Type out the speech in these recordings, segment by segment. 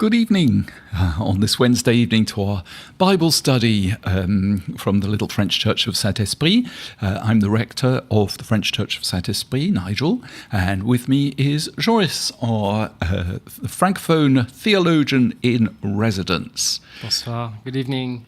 Good evening on this Wednesday evening to our Bible study from the little French Church of Saint-Esprit. I'm the rector of the French Church of Saint-Esprit, Nigel, and with me is Joris, our Francophone theologian in residence. Bonsoir, good evening.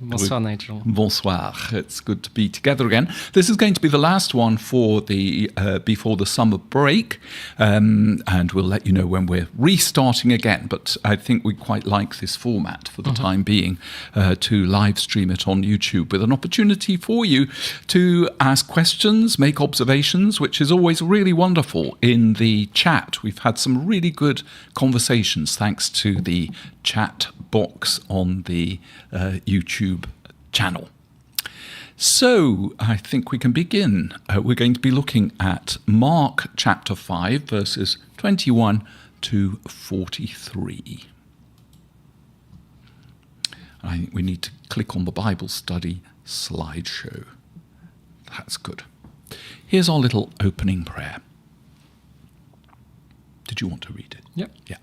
Bonsoir, Nigel. Bonsoir. It's good to be together again. This is going to be the last one for the before the summer break, and we'll let you know when we're restarting again. But I think we quite like this format for the time being, to live stream it on YouTube with an opportunity for you to ask questions, make observations, which is always really wonderful in the chat. We've had some really good conversations thanks to the chat box on the YouTube channel. So I think we can begin. We're going to be looking at Mark chapter 5, verses 21 to 43. I think we need to click on the Bible study slideshow. That's good. Here's our little opening prayer. Did you want to read it? Yep. Yeah.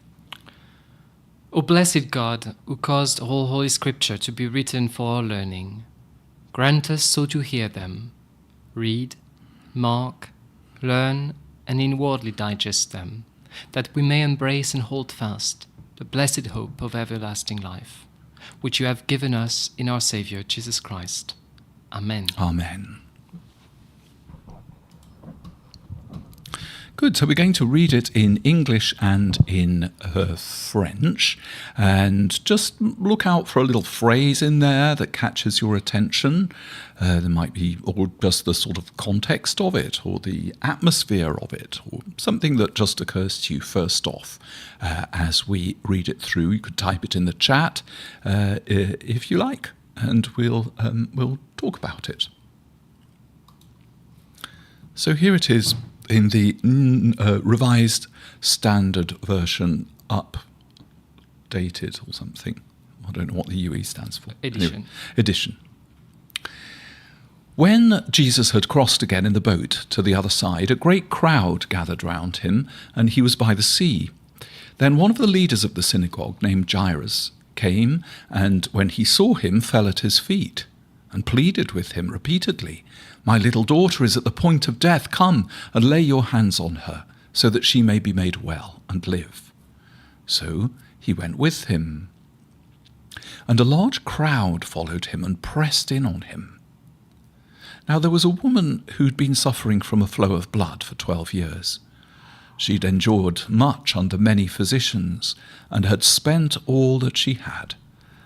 O blessed God, who caused all Holy Scripture to be written for our learning, grant us so to hear them, read, mark, learn, and inwardly digest them, that we may embrace and hold fast the blessed hope of everlasting life, which you have given us in our Saviour Jesus Christ. Amen. Amen. Good, so we're going to read it in English and in French, and just look out for a little phrase in there that catches your attention. There might be, or just the sort of context of it, or the atmosphere of it, or something that just occurs to you first off as we read it through. You could type it in the chat if you like, and we'll talk about it. So here it is. In the revised standard version, updated or something. I don't know what the UE stands for. Edition. Anyway, edition. When Jesus had crossed again in the boat to the other side, a great crowd gathered round him, and he was by the sea. Then one of the leaders of the synagogue, named Joris, came, and when he saw him, fell at his feet, and pleaded with him repeatedly, "My little daughter is at the point of death. Come and lay your hands on her, so that she may be made well and live." So he went with him. And a large crowd followed him and pressed in on him. Now there was a woman who'd been suffering from a flow of blood for 12 years. She'd endured much under many physicians, and had spent all that she had,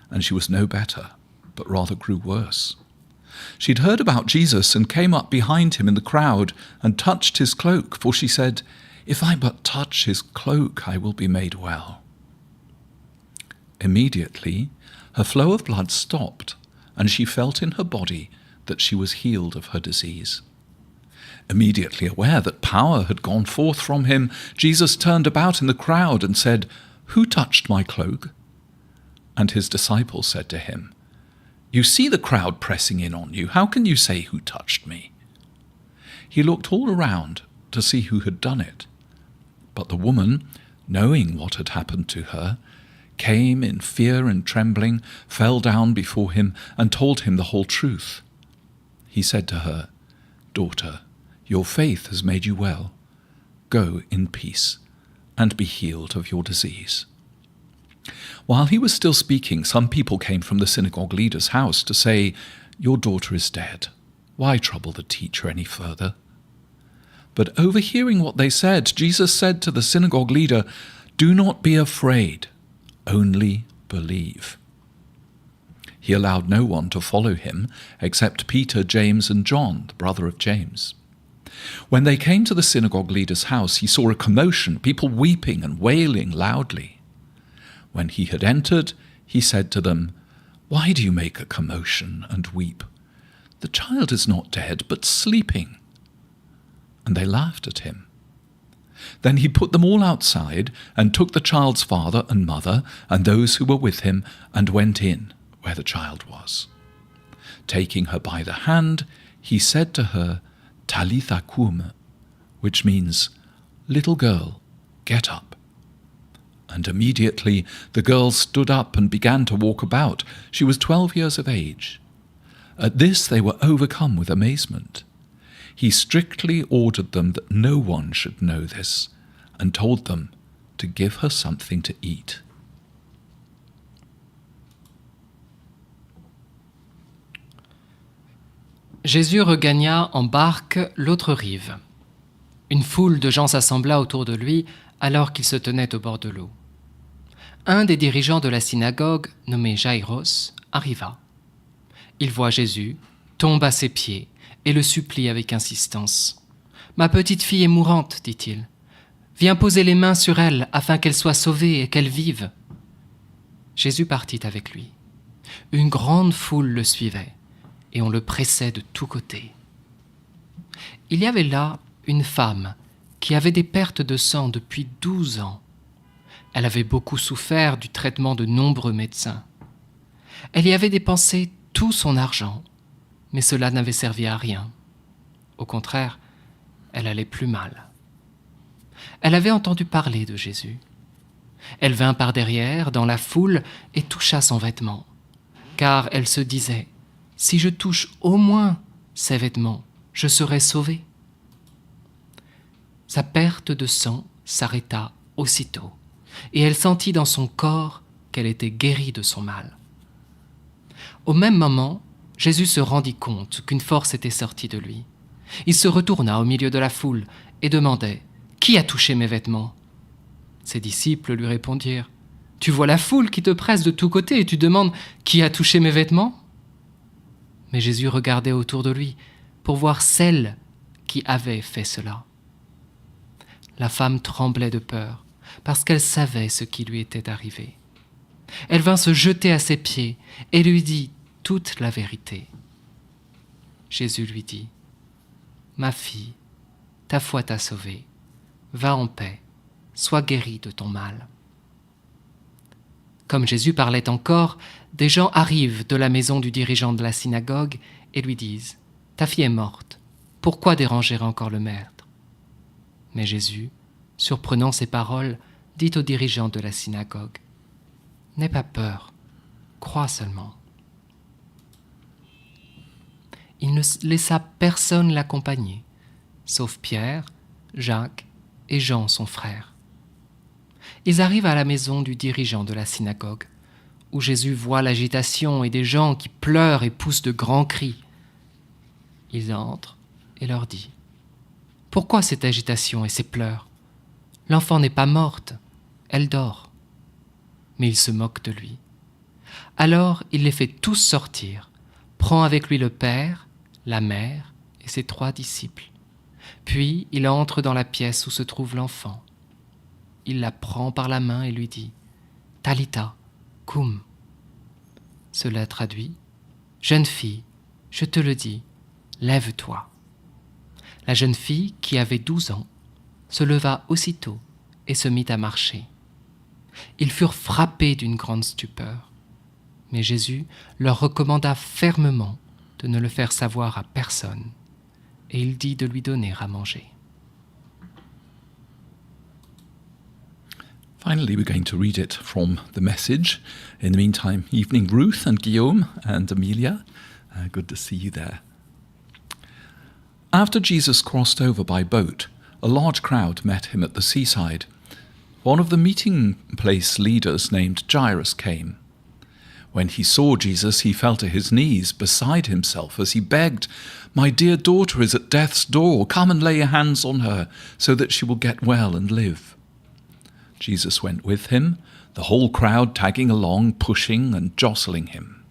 and she was no better, but rather grew worse. She'd heard about Jesus and came up behind him in the crowd and touched his cloak, for she said, "If I but touch his cloak, I will be made well." Immediately, her flow of blood stopped, and she felt in her body that she was healed of her disease. Immediately aware that power had gone forth from him, Jesus turned about in the crowd and said, "Who touched my cloak?" And his disciples said to him, "You see the crowd pressing in on you. How can you say, 'Who touched me?'" He looked all around to see who had done it. But the woman, knowing what had happened to her, came in fear and trembling, fell down before him, and told him the whole truth. He said to her, "Daughter, your faith has made you well. Go in peace, and be healed of your disease." While he was still speaking, some people came from the synagogue leader's house to say, "Your daughter is dead. Why trouble the teacher any further?" But overhearing what they said, Jesus said to the synagogue leader, "Do not be afraid, only believe." He allowed no one to follow him except Peter, James, and John, the brother of James. When they came to the synagogue leader's house, he saw a commotion, people weeping and wailing loudly. When he had entered, he said to them, "Why do you make a commotion and weep? The child is not dead, but sleeping." And they laughed at him. Then he put them all outside and took the child's father and mother and those who were with him and went in where the child was. Taking her by the hand, he said to her, "Talitha cum," which means, "Little girl, get up." And immediately the girl stood up and began to walk about. She was 12 years of age. At this they were overcome with amazement. He strictly ordered them that no one should know this, and told them to give her something to eat. Jésus regagna en barque l'autre rive. Une foule de gens s'assembla autour de lui alors qu'il se tenait au bord de l'eau. Un des dirigeants de la synagogue, nommé Joris, arriva. Il voit Jésus, tombe à ses pieds et le supplie avec insistance. « Ma petite fille est mourante, dit-il. Viens poser les mains sur elle afin qu'elle soit sauvée et qu'elle vive. » Jésus partit avec lui. Une grande foule le suivait et on le pressait de tous côtés. Il y avait là une femme qui avait des pertes de sang depuis 12 ans. Elle avait beaucoup souffert du traitement de nombreux médecins. Elle y avait dépensé tout son argent, mais cela n'avait servi à rien. Au contraire, elle allait plus mal. Elle avait entendu parler de Jésus. Elle vint par derrière, dans la foule, et toucha son vêtement, car elle se disait « Si je touche au moins ses vêtements, je serai sauvée. » Sa perte de sang s'arrêta aussitôt, et elle sentit dans son corps qu'elle était guérie de son mal. Au même moment, Jésus se rendit compte qu'une force était sortie de lui. Il se retourna au milieu de la foule et demandait « Qui a touché mes vêtements ?» Ses disciples lui répondirent « Tu vois la foule qui te presse de tous côtés et tu demandes « Qui a touché mes vêtements ?» Mais Jésus regardait autour de lui pour voir celle qui avait fait cela. La femme tremblait de peur parce qu'elle savait ce qui lui était arrivé. Elle vint se jeter à ses pieds et lui dit toute la vérité. Jésus lui dit « Ma fille, ta foi t'a sauvée. Va en paix, sois guérie de ton mal. » Comme Jésus parlait encore, des gens arrivent de la maison du dirigeant de la synagogue et lui disent « Ta fille est morte, pourquoi déranger encore le maître ?» Mais Jésus, surprenant ces paroles, dit au dirigeant de la synagogue « N'aie pas peur, crois seulement. » Il ne laissa personne l'accompagner, sauf Pierre, Jacques et Jean, son frère. Ils arrivent à la maison du dirigeant de la synagogue, où Jésus voit l'agitation et des gens qui pleurent et poussent de grands cris. Il entre et leur dit « Pourquoi cette agitation et ces pleurs ? L'enfant n'est pas morte, elle dort. » Mais il se moque de lui. Alors il les fait tous sortir, prend avec lui le père, la mère et ses 3 disciples. Puis il entre dans la pièce où se trouve l'enfant. Il la prend par la main et lui dit « Talitha, cum ». Cela traduit « Jeune fille, je te le dis, lève-toi ». La jeune fille, qui avait 12 ans, se leva aussitôt et se mit à marcher. Ils furent frappés d'une grande stupeur. Mais Jésus leur recommanda fermement de ne le faire savoir à personne, et il dit de lui donner à manger. Finally, we're going to read it from the Message. In the meantime, evening, Ruth and Guillaume and Amelia. Good to see you there. After Jesus crossed over by boat, a large crowd met him at the seaside. One of the meeting place leaders named Joris came. When he saw Jesus, he fell to his knees beside himself as he begged, "My dear daughter is at death's door. Come and lay your hands on her so that she will get well and live." Jesus went with him, the whole crowd tagging along, pushing and jostling him.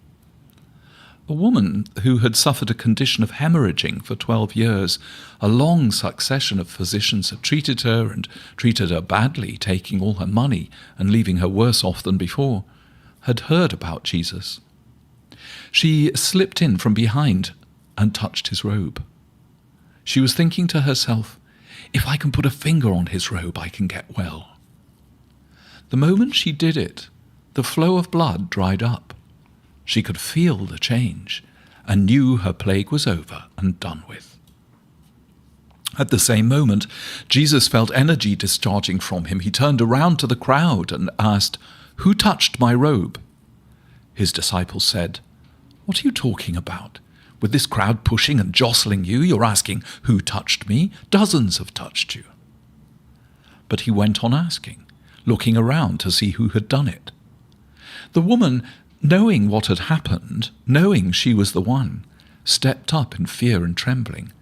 A woman who had suffered a condition of hemorrhaging for 12 years, a long succession of physicians had treated her and treated her badly, taking all her money and leaving her worse off than before, had heard about Jesus. She slipped in from behind and touched his robe. She was thinking to herself, "If I can put a finger on his robe, I can get well." The moment she did it, the flow of blood dried up. She could feel the change and knew her plague was over and done with. At the same moment, Jesus felt energy discharging from him. He turned around to the crowd and asked, "Who touched my robe?" His disciples said, "What are you talking about? With this crowd pushing and jostling you, you're asking, 'Who touched me?' Dozens have touched you." But he went on asking, looking around to see who had done it. The woman, knowing what had happened, knowing she was the one, stepped up in fear and trembling,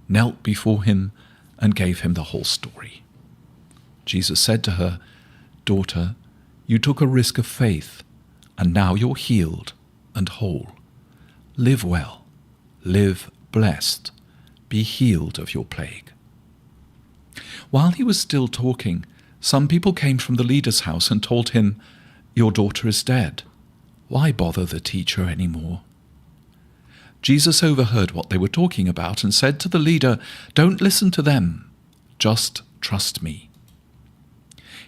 knelt before him, and gave him the whole story. Jesus said to her, "Daughter, you took a risk of faith, and now you're healed and whole. Live well, live blessed, be healed of your plague." While he was still talking, some people came from the leader's house and told him, "Your daughter is dead. Why bother the teacher anymore?" Jesus overheard what they were talking about and said to the leader, "Don't listen to them, just trust me."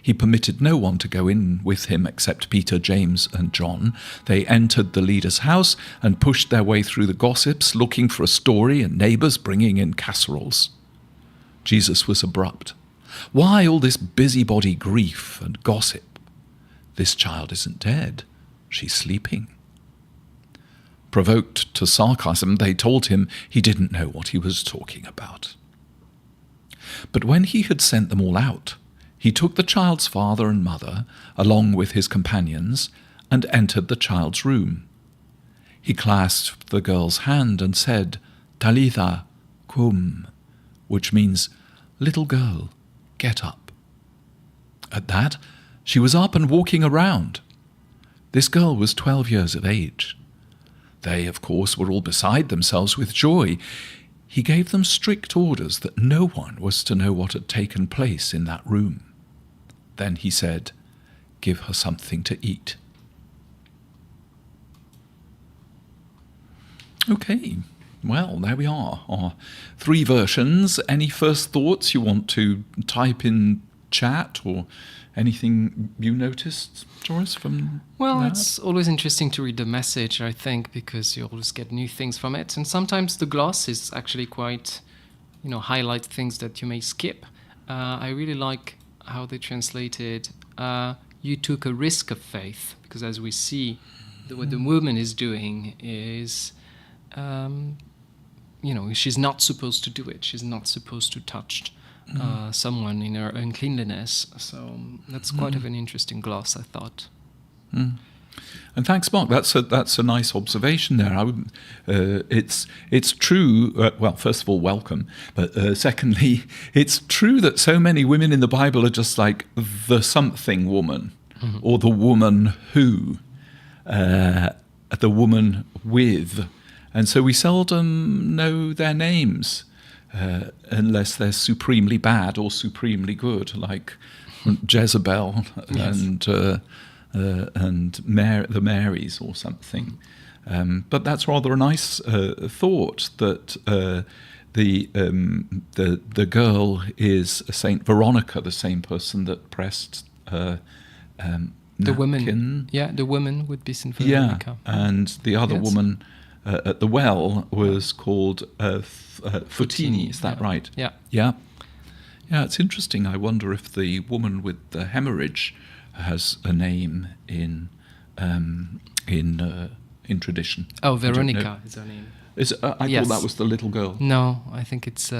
He permitted no one to go in with him except Peter, James, and John. They entered the leader's house and pushed their way through the gossips, looking for a story and neighbours bringing in casseroles. Jesus was abrupt. "Why all this busybody grief and gossip? This child isn't dead, she's sleeping." Provoked to sarcasm, they told him he didn't know what he was talking about. But when he had sent them all out, he took the child's father and mother, along with his companions, and entered the child's room. He clasped the girl's hand and said, "Talitha cum," which means, "Little girl, get up." At that, she was up and walking around. This girl was 12 years of age. They, of course, were all beside themselves with joy. He gave them strict orders that no one was to know what had taken place in that room. Then he said, "Give her something to eat." Okay, well, there we are. Our 3 versions. Any first thoughts you want to type in chat or anything you noticed, Joris, from Well, that? it's always interesting to read the message, I think, because you always get new things from it. And sometimes the gloss is actually quite, highlight things that you may skip. I really like how they translated, "You took a risk of faith," because as we see, what the woman is doing is, she's not supposed to do it. She's not supposed to touch someone in her uncleanliness. So that's quite of an interesting gloss, I thought. And thanks, Mark. That's a nice observation there. It's true. Well, first of all, welcome. But secondly, it's true that so many women in the Bible are just like the something woman, or the woman who, the woman with, and so we seldom know their names unless they're supremely bad or supremely good, like Jezebel. Yes. And the Marys or something. But that's rather a nice thought that the girl is Saint Veronica, the same person that pressed the napkin. woman. Yeah, the woman would be Saint Veronica. Yeah, and the other woman at the well was called Futini. Is that right? Yeah. Yeah. Yeah, it's interesting. I wonder if the woman with the hemorrhage has a name in tradition. Oh, Veronica is her name. I thought that was the little girl. No, I think it's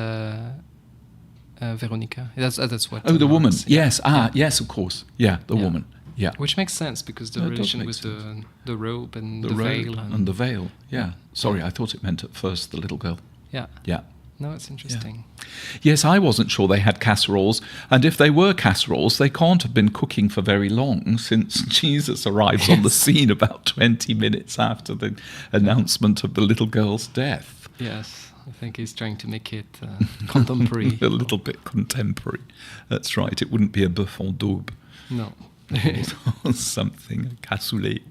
Veronica. That's what. Oh, the woman. Yes. Yeah. Yes, of course. Yeah, the woman. Yeah. Which makes sense because the relation with the robe and the veil. And the veil, yeah. Sorry, I thought it meant at first the little girl. Yeah. Yeah. No, it's interesting. Yeah. Yes, I wasn't sure they had casseroles, and if they were casseroles, they can't have been cooking for very long since Jesus arrives on the scene about 20 minutes after the announcement of the little girl's death. Yes, I think he's trying to make it contemporary. A little bit contemporary. That's right. It wouldn't be a bœuf en daube. No. Or something, a cassoulet.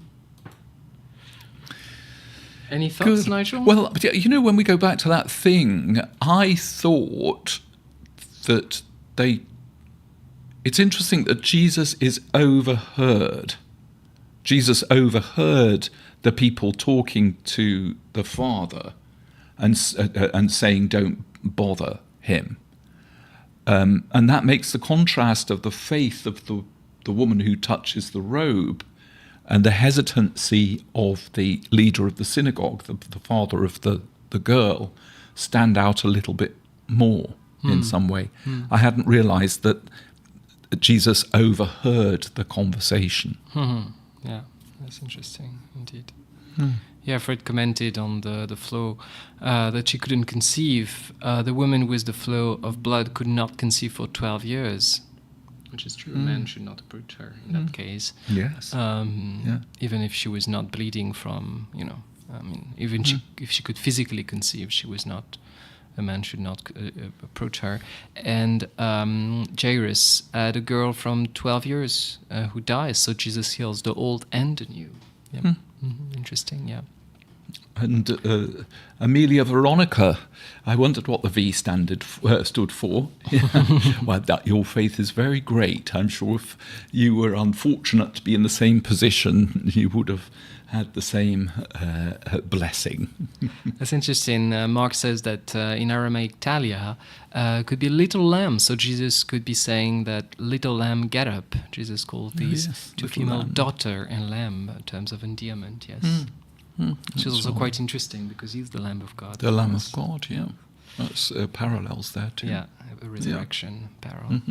Any thoughts, Nigel? Well, when we go back to that thing, I thought that it's interesting that Jesus is overheard. Jesus overheard the people talking to the Father and saying, "Don't bother him." And that makes the contrast of the faith of the woman who touches the robe and the hesitancy of the leader of the synagogue, the father of the girl, stand out a little bit more in some way. I hadn't realized that Jesus overheard the conversation. Yeah, that's interesting indeed. Yeah, Fred commented on the flow that she couldn't conceive. The woman with the flow of blood could not conceive for 12 years, which is true. A man should not approach her in that case. Yes. Even if she was not bleeding from, even if she could physically conceive, she was not. A man should not approach her. And Joris had a girl from 12 years who dies, so Jesus heals the old and the new. Yeah. Interesting, yeah. And Amelia Veronica, I wondered what the V stood for. Well, your faith is very great. I'm sure if you were unfortunate to be in the same position, you would have had the same blessing. That's interesting. Mark says that in Aramaic, Talia could be little lamb. So Jesus could be saying that little lamb, get up. Jesus called these two female, lamb. Daughter and lamb, in terms of endearment, yes. Which is also quite interesting because he's the Lamb of God. The Lamb of God, yeah. That's parallels there too. Yeah, a resurrection parallel.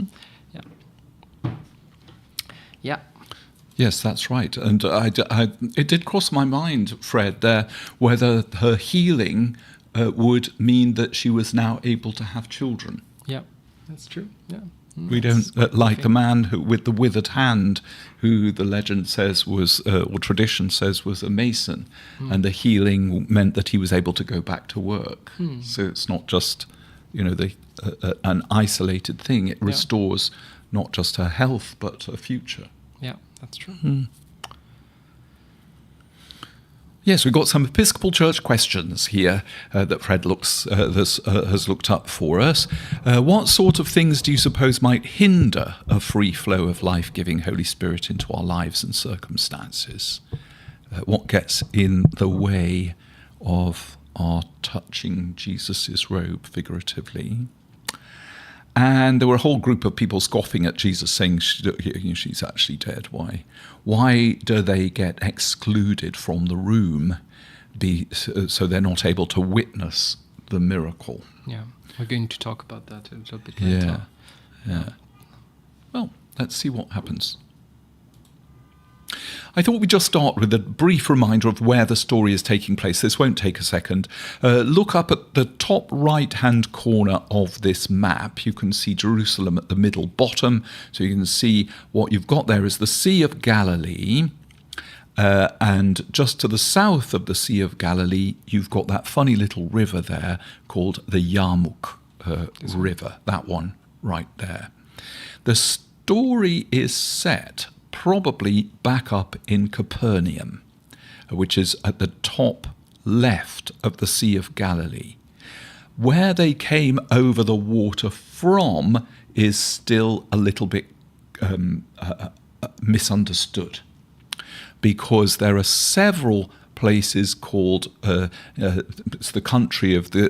Yeah. Yes, that's right. And it did cross my mind, Fred, there, whether her healing would mean that she was now able to have children. Yeah, that's true. Yeah. We don't like the man who, with the withered hand, who the legend says was, or tradition says, was a mason, and the healing meant that he was able to go back to work. So it's not just, an isolated thing. It restores not just her health but her future. Yeah, that's true. Yes, we've got some Episcopal Church questions here that Fred has looked up for us. What sort of things do you suppose might hinder a free flow of life-giving Holy Spirit into our lives and circumstances? What gets in the way of our touching Jesus' robe, figuratively? And there were a whole group of people scoffing at Jesus, saying she's actually dead. Why do they get excluded from the room so they're not able to witness the miracle? Yeah, we're going to talk about that a little bit later. Yeah. Well, let's see what happens. I thought we'd just start with a brief reminder of where the story is taking place. This won't take a second. Look up at the top right-hand corner of this map. You can see Jerusalem at the middle bottom. So you can see what you've got there is the Sea of Galilee. And just to the south of the Sea of Galilee, you've got that funny little river there called the Yarmuk River. That one right there. The story is set probably back up in Capernaum, which is at the top left of the Sea of Galilee. Where they came over the water from is still a little bit misunderstood, because there are several places called it's the country of the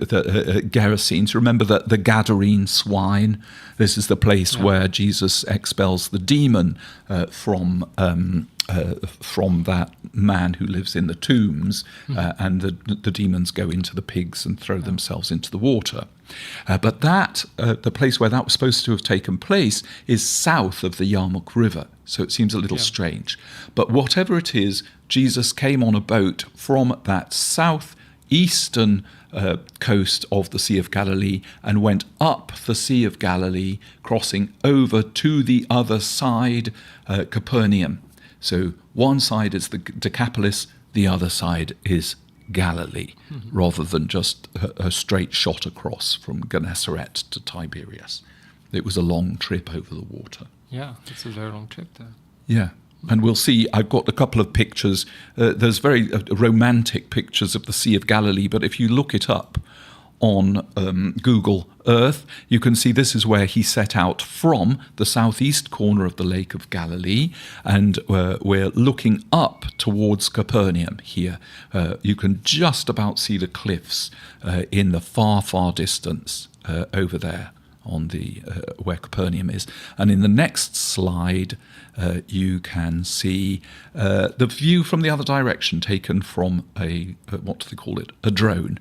Gerasenes. Remember the Gadarene swine? This is the place where Jesus expels the demon from that man who lives in the tombs, and the demons go into the pigs and throw themselves into the water. But the place where that was supposed to have taken place is south of the Yarmuk River, so it seems a little strange. But whatever it is, Jesus came on a boat from that southeastern coast of the Sea of Galilee and went up the Sea of Galilee, crossing over to the other side, Capernaum. So one side is the Decapolis, the other side is Galilee, rather than just a straight shot across from Gennesaret to Tiberias. It was a long trip over the water. Yeah, it's a very long trip there. Yeah, and we'll see, I've got a couple of pictures. There's very romantic pictures of the Sea of Galilee, but if you look it up on Google Earth, you can see this is where he set out from, the southeast corner of the Lake of Galilee, and we're looking up towards Capernaum here. You can just about see the cliffs in the far, far distance over there on the where Capernaum is. And in the next slide, you can see the view from the other direction taken from what do they call it? A drone.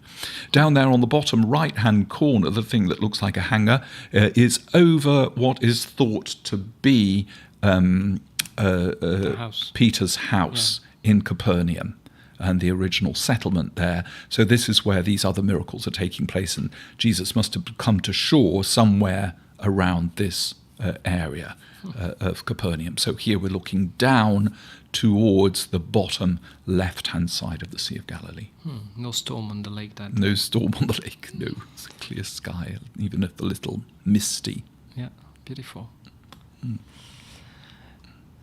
Down there on the bottom right-hand corner, the thing that looks like a hangar is over what is thought to be Peter's house in Capernaum and the original settlement there. So this is where these other miracles are taking place, and Jesus must have come to shore somewhere around this area of Capernaum. So here we're looking down towards the bottom left-hand side of the Sea of Galilee. No storm on the lake then? No storm on the lake, no. It's a clear sky, even if a little misty. Yeah, beautiful.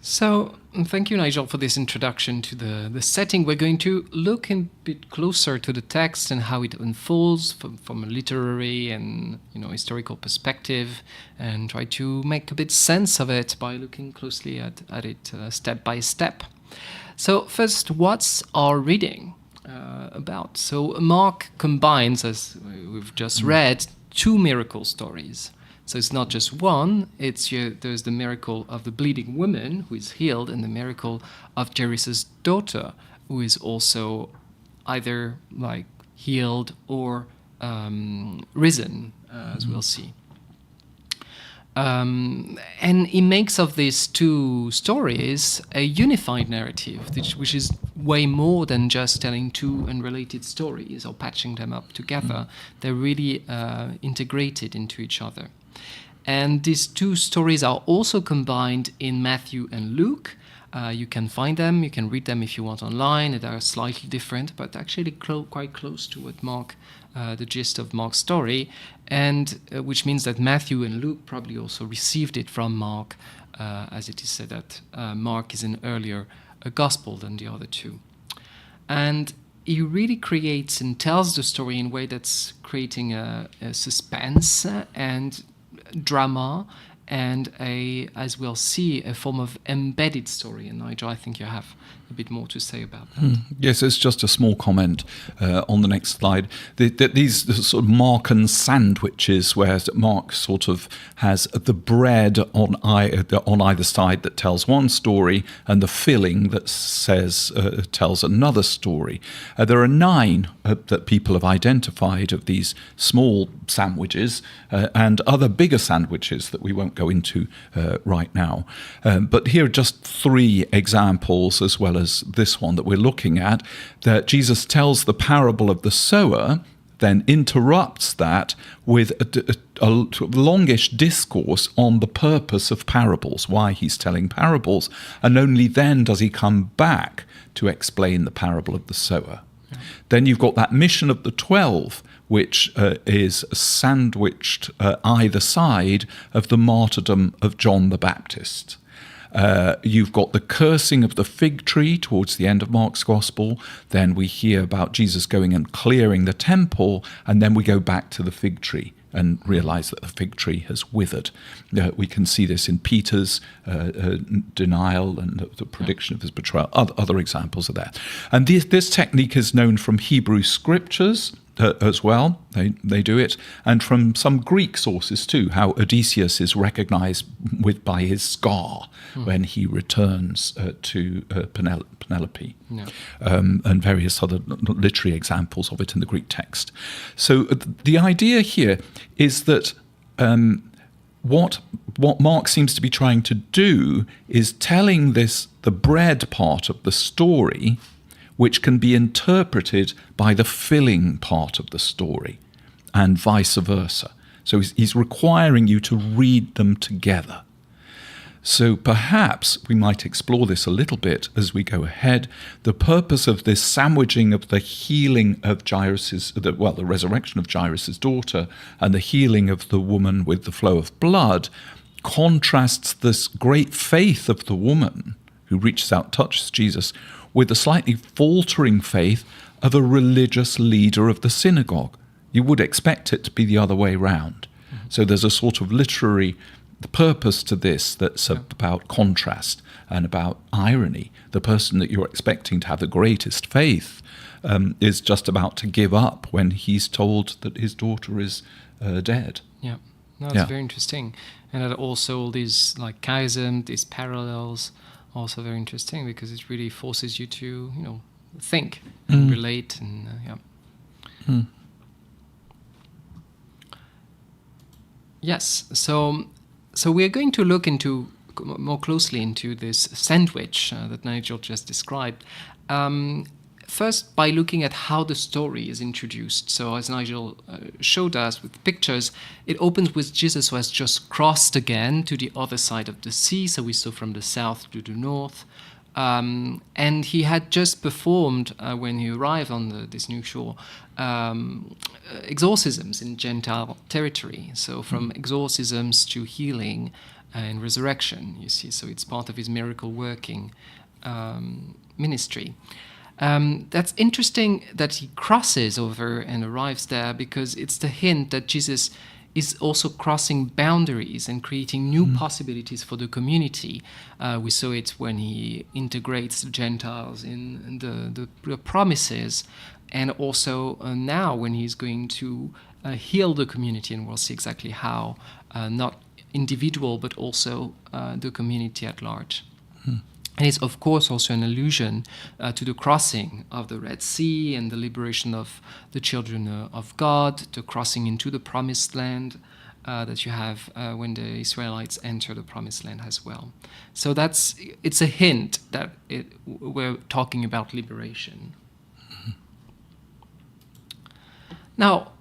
So, thank you, Nigel, for this introduction to the setting. We're going to look a bit closer to the text and how it unfolds from a literary and historical perspective, and try to make a bit sense of it by looking closely at it step by step. So, first, what's our reading about? So, Mark combines, as we've just read, two miracle stories. So it's not just one, there's the miracle of the bleeding woman who is healed and the miracle of Joris' daughter who is also either healed or risen, as we'll see. And he makes of these two stories a unified narrative, which is way more than just telling two unrelated stories or patching them up together. They're really integrated into each other. And these two stories are also combined in Matthew and Luke. You can find them, you can read them if you want online. They are slightly different, but actually quite close to what the gist of Mark's story, and which means that Matthew and Luke probably also received it from Mark, as it is said that Mark is an earlier gospel than the other two. And he really creates and tells the story in a way that's creating a suspense and drama, and as we'll see, a form of embedded story. And Nigel, I think you have a bit more to say about that. Yes, it's just a small comment on the next slide. These sort of Markan sandwiches, where Mark sort of has the bread on either side that tells one story, and the filling that tells another story. There are 9 that people have identified of these small sandwiches, and other bigger sandwiches that we won't go into right now. But here are just 3 examples, as well as this one that we're looking at, that Jesus tells the parable of the sower, then interrupts that with a longish discourse on the purpose of parables, why he's telling parables, and only then does he come back to explain the parable of the sower. Yeah. Then you've got that mission of the 12, which is sandwiched either side of the martyrdom of John the Baptist. You've got the cursing of the fig tree towards the end of Mark's Gospel. Then we hear about Jesus going and clearing the temple, and then we go back to the fig tree and realize that the fig tree has withered. We can see this in Peter's denial and the prediction of his betrayal. Other examples are there. And this technique is known from Hebrew scriptures as well. They do it, and from some Greek sources too, how Odysseus is recognized by his scar when he returns to Penelope, and various other literary examples of it in the Greek text. So the idea here is that what Mark seems to be trying to do is telling the bread part of the story, which can be interpreted by the filling part of the story, and vice versa. So he's requiring you to read them together. So perhaps we might explore this a little bit as we go ahead. The purpose of this sandwiching of the healing of the resurrection of Jairus' daughter and the healing of the woman with the flow of blood contrasts this great faith of the woman who reaches out, touches Jesus, with the slightly faltering faith of a religious leader of the synagogue. You would expect it to be the other way round. Mm-hmm. So there's a sort of literary purpose to this that's about contrast and about irony. The person that you're expecting to have the greatest faith is just about to give up when he's told that his daughter is dead. Yeah. No, it's very interesting. And that also all these like chiasm, these parallels, also very interesting because it really forces you to, think and relate and Yes, so we are going to look into more closely into this sandwich that Nigel just described. First, by looking at how the story is introduced. So as Nigel showed us with pictures, it opens with Jesus who has just crossed again to the other side of the sea. So we saw from the south to the north. And he had just performed, when he arrived on this new shore, exorcisms in Gentile territory. So from exorcisms to healing and resurrection, you see. So it's part of his miracle working ministry. That's interesting that he crosses over and arrives there because it's the hint that Jesus is also crossing boundaries and creating new possibilities for the community. We saw it when he integrates the Gentiles in the promises, and also now when he's going to heal the community, and we'll see exactly how, not individual but also the community at large. And it's, of course, also an allusion to the crossing of the Red Sea and the liberation of the children of God, the crossing into the Promised Land that you have when the Israelites enter the Promised Land as well. So it's a hint that we're talking about liberation. Now,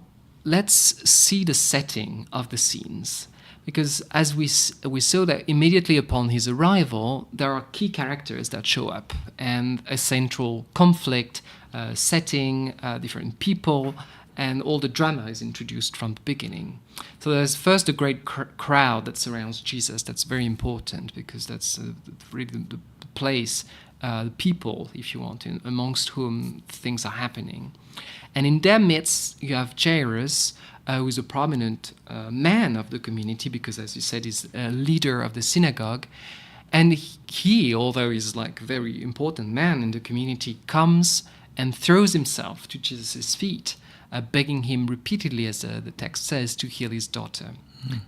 let's see the setting of the scenes. Because as we saw that immediately upon his arrival, there are key characters that show up and a central conflict, setting, different people, and all the drama is introduced from the beginning. So there's first a great crowd that surrounds Jesus. That's very important because that's really the place, the people, if you want, amongst whom things are happening. And in their midst, you have Joris, who is a prominent man of the community because, as you said, he's a leader of the synagogue. And he, although he's like a very important man in the community, comes and throws himself to Jesus' feet, begging him repeatedly, as the text says, to heal his daughter.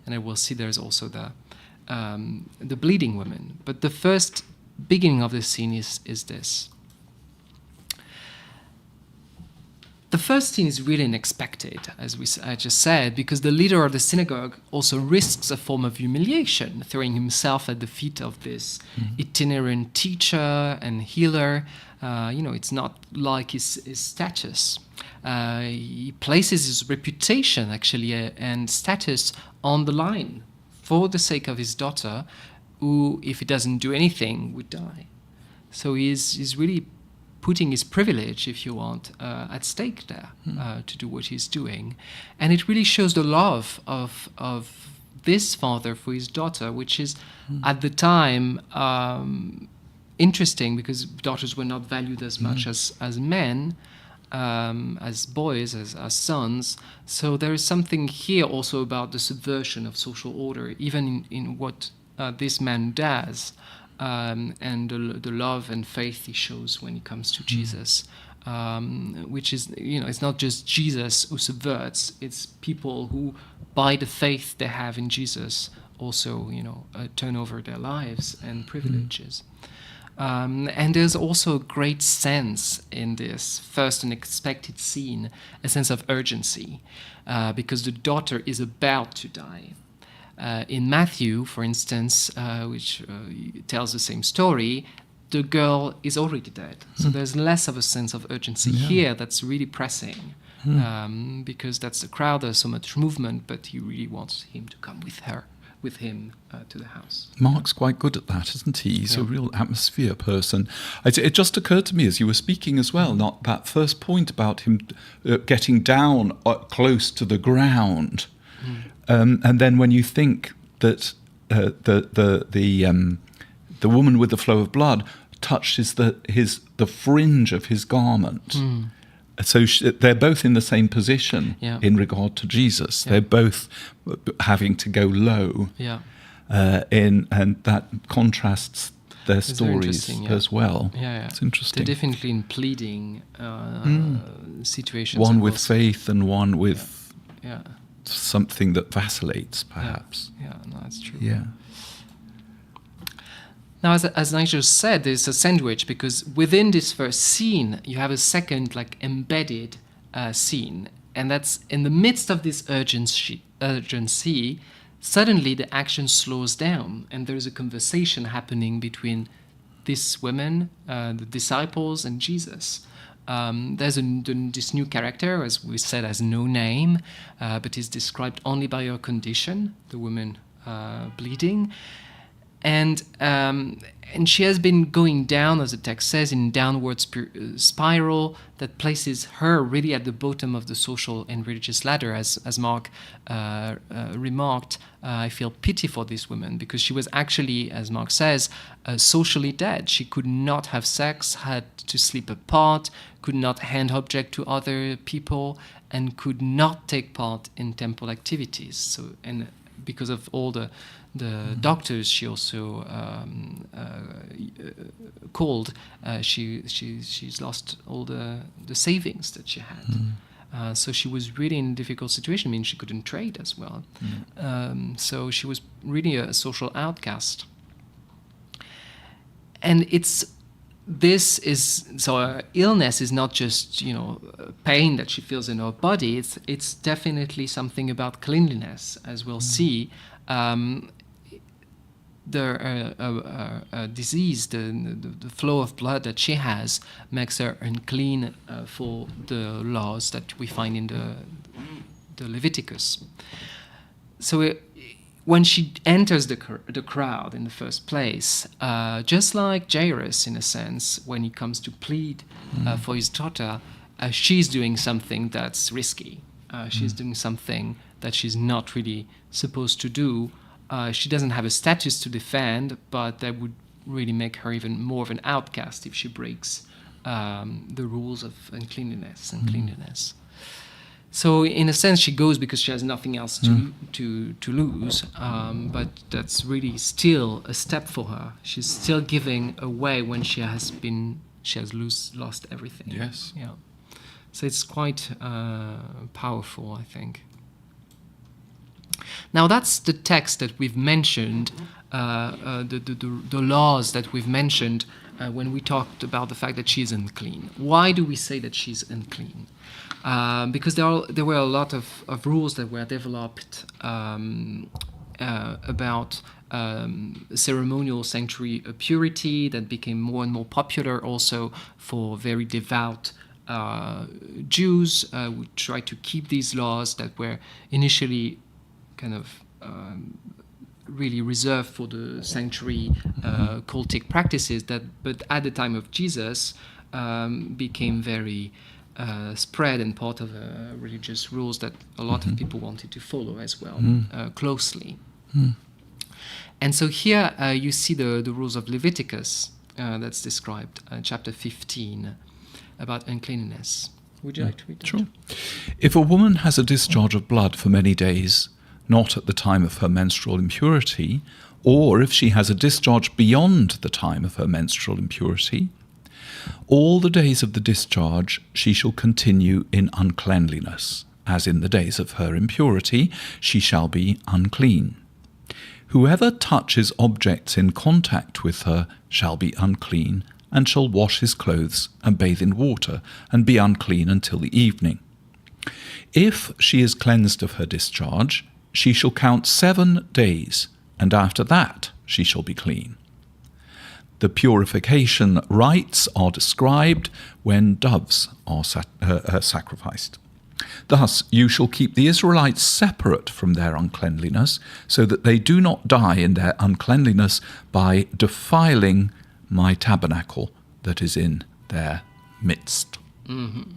And I will see there's also the bleeding woman. But the first beginning of the scene is this. The first scene is really unexpected, as I just said, because the leader of the synagogue also risks a form of humiliation, throwing himself at the feet of this itinerant teacher and healer. It's not like his status. He places his reputation, actually, and status on the line for the sake of his daughter, who, if he doesn't do anything, would die. So he's really putting his privilege, if you want, at stake there to do what he's doing. And it really shows the love of this father for his daughter, which is at the time interesting because daughters were not valued as much as men, as boys, as sons. So there is something here also about the subversion of social order, even in what this man does. And the love and faith he shows when it comes to Jesus, which is, it's not just Jesus who subverts, it's people who, by the faith they have in Jesus, also, turn over their lives and privileges. And there's also a great sense in this first unexpected scene, a sense of urgency, because the daughter is about to die. In Matthew, for instance, which tells the same story, the girl is already dead. So there's less of a sense of urgency here that's really pressing, because that's the crowd, there's so much movement, but he really wants him to come with him to the house. Mark's quite good at that, isn't he? He's a real atmosphere person. It just occurred to me as you were speaking as well, not that first point about him getting down close to the ground. And then when you think that the woman with the flow of blood touches the fringe of his garment, so they're both in the same position in regard to Jesus. They're both having to go low, and that contrasts their stories as well. It's interesting. They're definitely in pleading situations. One with faith and one with something that vacillates, perhaps. Yeah, no, that's true. Yeah. Now, as Nigel said, there's a sandwich, because within this first scene, you have a second, like, embedded scene. And that's in the midst of this urgency, suddenly the action slows down, and there's a conversation happening between these women, the disciples, and Jesus. There's this new character, as we said, has no name, but is described only by her condition, the woman bleeding. And she has been going down, as the text says, in downward spiral that places her really at the bottom of the social and religious ladder. As Mark remarked, I feel pity for this woman, because she was actually, as Mark says, socially dead. She could not have sex, had to sleep apart, could not hand object to other people, and could not take part in temple activities. So, and because of all the doctors she also called, she's lost all the savings that she had. So she was really in a difficult situation. I mean, she couldn't trade as well. So she was really a social outcast. And her illness is not just, pain that she feels in her body. It's definitely something about cleanliness, as we'll see. The disease, the flow of blood that she has, makes her unclean for the laws that we find in the Leviticus. So when she enters the crowd in the first place, just like Joris, in a sense, when he comes to plead for his daughter, she's doing something that's risky. She's doing something that she's not really supposed to do. She doesn't have a status to defend, but that would really make her even more of an outcast if she breaks the rules of cleanliness and cleanliness. So in a sense, she goes because she has nothing else to lose, but that's really still a step for her. She's still giving away when she has lost everything. Yes. Yeah. So it's quite powerful, I think. Now that's the text that we've mentioned, the laws that we've mentioned when we talked about the fact that she's unclean. Why do we say that she's unclean? Because there were a lot of rules that were developed about ceremonial sanctuary purity that became more and more popular also for very devout Jews who tried to keep these laws that were initially kind of really reserved for the sanctuary cultic practices, but at the time of Jesus became very spread and part of religious rules that a lot of people wanted to follow as well closely. And so here you see the rules of Leviticus that's described in chapter 15 about uncleanness. Would you like to read that? Sure. If a woman has a discharge of blood for many days, not at the time of her menstrual impurity, or if she has a discharge beyond the time of her menstrual impurity, all the days of the discharge she shall continue in uncleanliness, as in the days of her impurity she shall be unclean. Whoever touches objects in contact with her shall be unclean, and shall wash his clothes and bathe in water, and be unclean until the evening. If she is cleansed of her discharge, she shall count 7 days, and after that she shall be clean. The purification rites are described when doves are sacrificed. Thus you shall keep the Israelites separate from their uncleanliness, so that they do not die in their uncleanliness by defiling my tabernacle that is in their midst. Mm-hmm.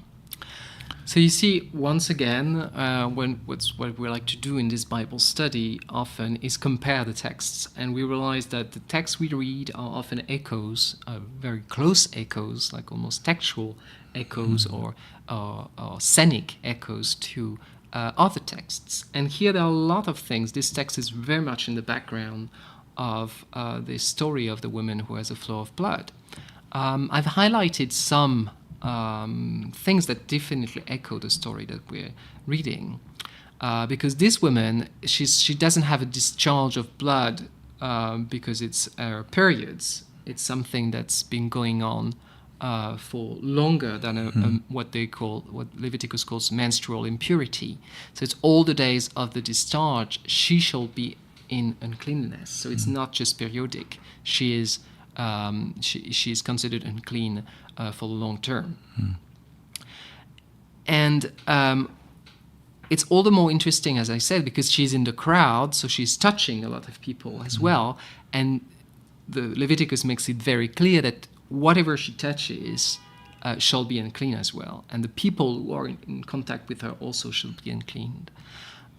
So you see, once again, what we like to do in this Bible study often is compare the texts, and we realize that the texts we read are often echoes, very close echoes, like almost textual echoes or scenic echoes to other texts. And here there are a lot of things. This text is very much in the background of the story of the woman who has a flow of blood. I've highlighted some things that definitely echo the story that we're reading. because this woman, she doesn't have a discharge of blood because it's her periods. It's something that's been going on for longer than what Leviticus calls menstrual impurity. So it's all the days of the discharge she shall be in uncleanness. So it's not just periodic. She is considered unclean for the long term. And it's all the more interesting, as I said, because she's in the crowd, so she's touching a lot of people as well. And the Leviticus makes it very clear that whatever she touches shall be unclean as well. And the people who are in contact with her also shall be unclean.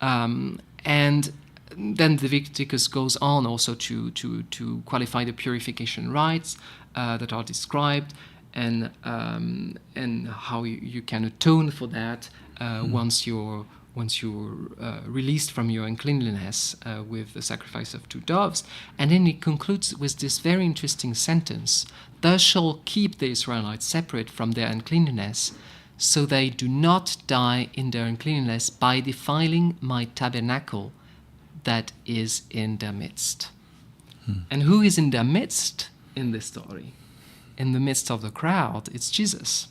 And then the Leviticus goes on also to qualify the purification rites that are described, and how you can atone for that once you're released from your uncleanliness with the sacrifice of 2 doves. And then it concludes with this very interesting sentence: "Thus shall keep the Israelites separate from their uncleanness, so they do not die in their uncleanness by defiling my tabernacle that is in their midst." And who is in their midst in this story? In the midst of the crowd, it's Jesus.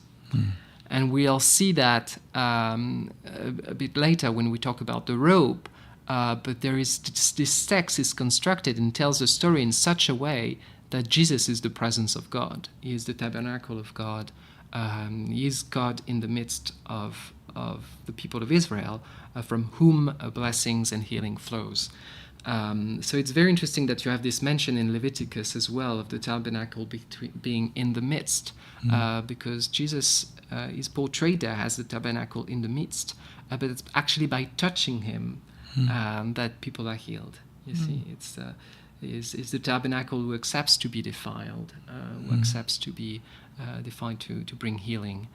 And we'll see that a bit later when we talk about the robe. But there is this text is constructed and tells the story in such a way that Jesus is the presence of God. He is the tabernacle of God. He is God in the midst of the people of Israel, from whom blessings and healing flows. So it's very interesting that you have this mention in Leviticus as well of the tabernacle being in the midst, because Jesus is portrayed there as the tabernacle in the midst, but it's actually by touching him that people are healed. You see, it's the tabernacle who accepts to be defiled, who accepts to be defiled to bring healing.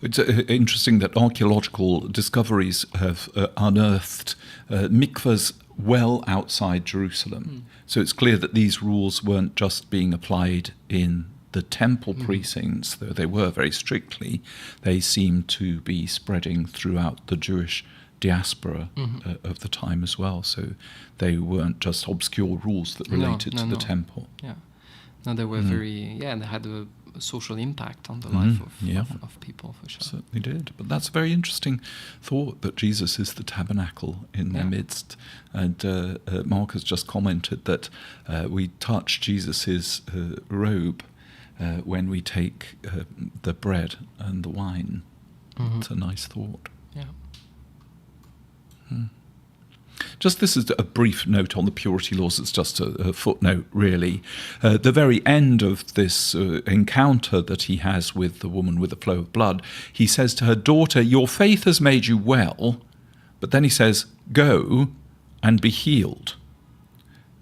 It's interesting that archaeological discoveries have unearthed mikvahs well outside Jerusalem. So it's clear that these rules weren't just being applied in the temple precincts, though they were very strictly. They seem to be spreading throughout the Jewish diaspora of the time as well. So they weren't just obscure rules that related to the temple. Yeah. No, they were they had a social impact on the life of people, for sure. Certainly did. But that's a very interesting thought, that Jesus is the tabernacle in their midst. And Mark has just commented that we touch Jesus's robe when we take the bread and the wine. It's a nice thought. Yeah. Just this is a brief note on the purity laws. It's just a footnote, really. The very end of this encounter that he has with the woman with the flow of blood, he says to her, "Daughter, your faith has made you well." But then he says, "Go and be healed."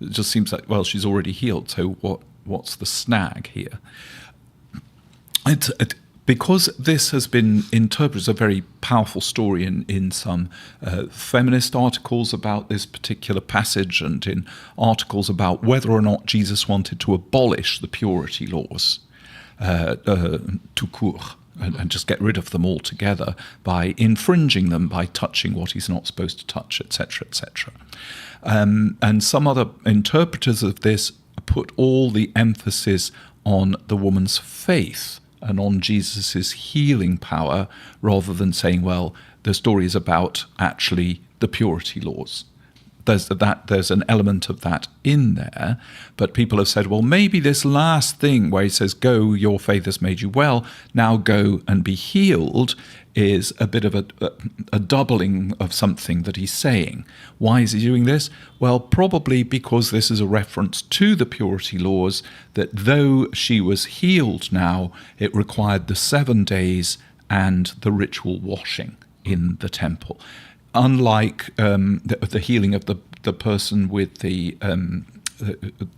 It just seems like, well, she's already healed, so what's the snag here? Because this has been interpreted as a very powerful story in some feminist articles about this particular passage, and in articles about whether or not Jesus wanted to abolish the purity laws, tout court, and just get rid of them altogether by infringing them, by touching what he's not supposed to touch, etc., etc. And some other interpreters of this put all the emphasis on the woman's faith and on Jesus' healing power, rather than saying, well, the story is about actually the purity laws. There's an element of that in there, but people have said, well, maybe this last thing where he says, "Go, your faith has made you well, now go and be healed," is a bit of a doubling of something that he's saying. Why is he doing this? Well, probably because this is a reference to the purity laws, that though she was healed now, it required the 7 days and the ritual washing in the temple. Unlike the healing of the person with the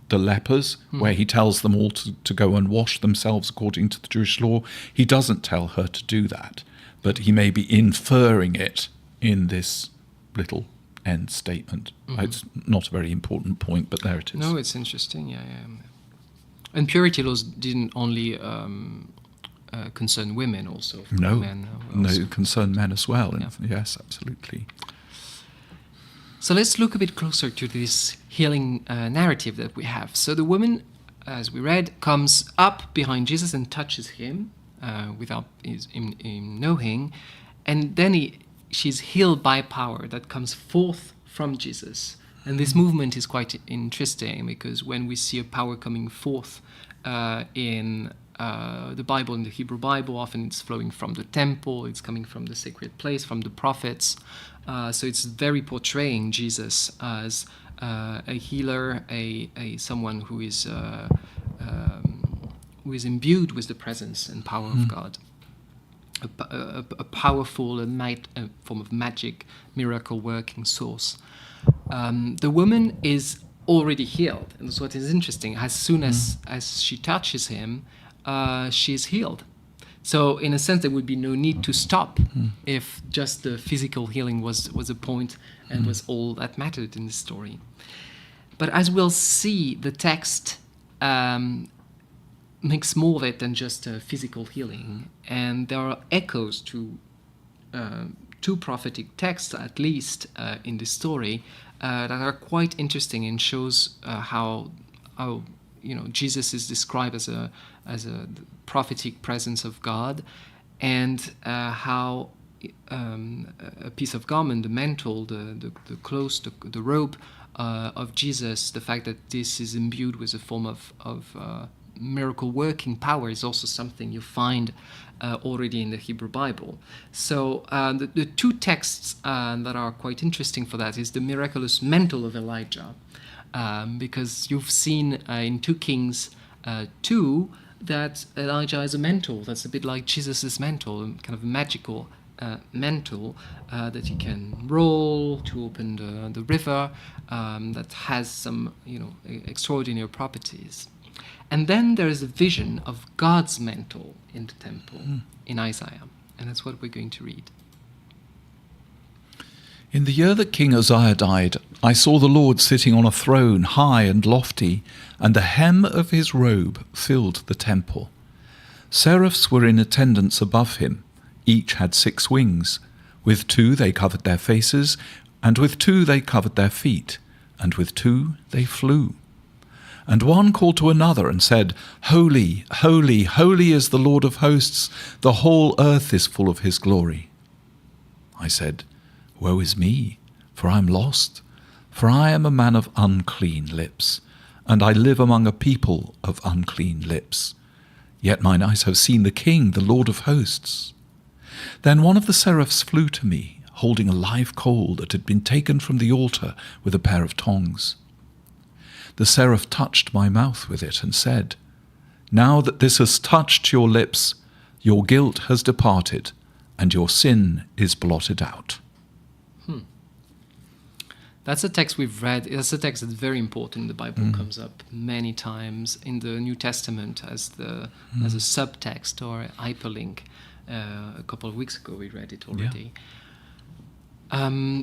lepers, where he tells them all to go and wash themselves according to the Jewish law, he doesn't tell her to do that, but he may be inferring it in this little end statement. It's not a very important point, but there it is. No, it's interesting, yeah. And purity laws didn't only concern women also. No, Men also. no, concern men as well. Yeah. Yes, absolutely. So let's look a bit closer to this healing narrative that we have. So the woman, as we read, comes up behind Jesus and touches him without him knowing, and then she's healed by power that comes forth from Jesus. And this movement is quite interesting, because when we see a power coming forth in the Bible, in the Hebrew Bible, often it's flowing from the temple, it's coming from the sacred place, from the prophets. So it's very portraying Jesus as a healer, a someone who is imbued with the presence and power of God. A powerful, a form of magic, miracle working source. The woman is already healed, and that's what is interesting. As soon as she touches him, she is healed. So in a sense, there would be no need to stop if just the physical healing was a point and was all that mattered in the story. But as we'll see, the text makes more of it than just a physical healing. And there are echoes to two prophetic texts, at least, in this story, that are quite interesting, and shows how Jesus is described as a prophetic presence of God, and how a piece of garment, the mantle, the clothes, the robe of Jesus, the fact that this is imbued with a form of miracle working power, is also something you find already in the Hebrew Bible. So the two texts that are quite interesting for that is the miraculous mantle of Elijah, because you've seen in 2 Kings 2 that Elijah is a mantle that's a bit like Jesus' mantle, kind of a magical mantle that he can roll to open the river, that has some extraordinary properties. And then there is a vision of God's mantle in the temple in Isaiah, and that's what we're going to read. In the year that King Uzziah died, I saw the Lord sitting on a throne high and lofty, and the hem of his robe filled the temple. Seraphs were in attendance above him. Each had 6 wings. With 2 they covered their faces, and with 2 they covered their feet, and with 2 they flew. And one called to another and said, Holy, holy, holy is the Lord of hosts. The whole earth is full of his glory. I said, Woe is me, for I am lost, for I am a man of unclean lips, and I live among a people of unclean lips. Yet mine eyes have seen the King, the Lord of hosts. Then one of the seraphs flew to me, holding a live coal that had been taken from the altar with a pair of tongs. The seraph touched my mouth with it and said, Now that this has touched your lips, your guilt has departed, and your sin is blotted out. That's a text we've read. That's a text that's very important. The Bible comes up many times in the New Testament as a subtext or hyperlink. A couple of weeks ago we read it already. Yeah.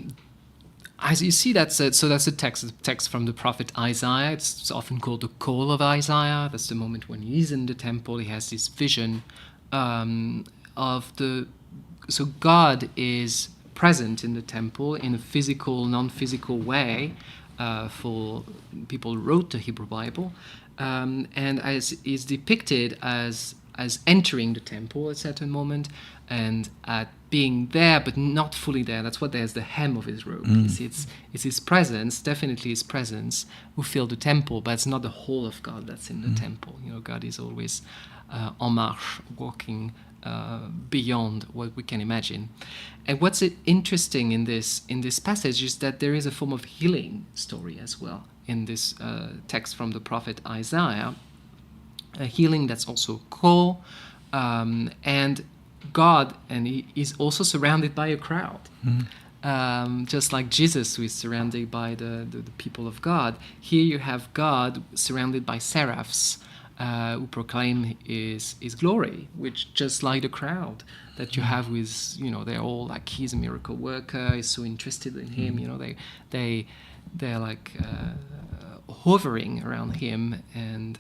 As you see, that's a text from the prophet Isaiah. It's often called the call of Isaiah. That's the moment when he's in the temple. He has this vision so God is present in the temple in a physical, non-physical way for people who wrote the Hebrew Bible, and as is depicted as entering the temple at a certain moment, and at being there but not fully there. That's what there's the hem of his robe. You see, it's his presence, definitely his presence, who filled the temple, but it's not the whole of God that's in the temple. God is always en marche, walking beyond what we can imagine. And what's interesting in this passage is that there is a form of healing story as well in this text from the prophet Isaiah, a healing that's also call, and God, and he is also surrounded by a crowd. Just like Jesus, who is surrounded by the people of God. Here you have God surrounded by seraphs who proclaim his glory, which just like the crowd that you have with, they're all like, he's a miracle worker, he's so interested in him, they're like hovering around him, and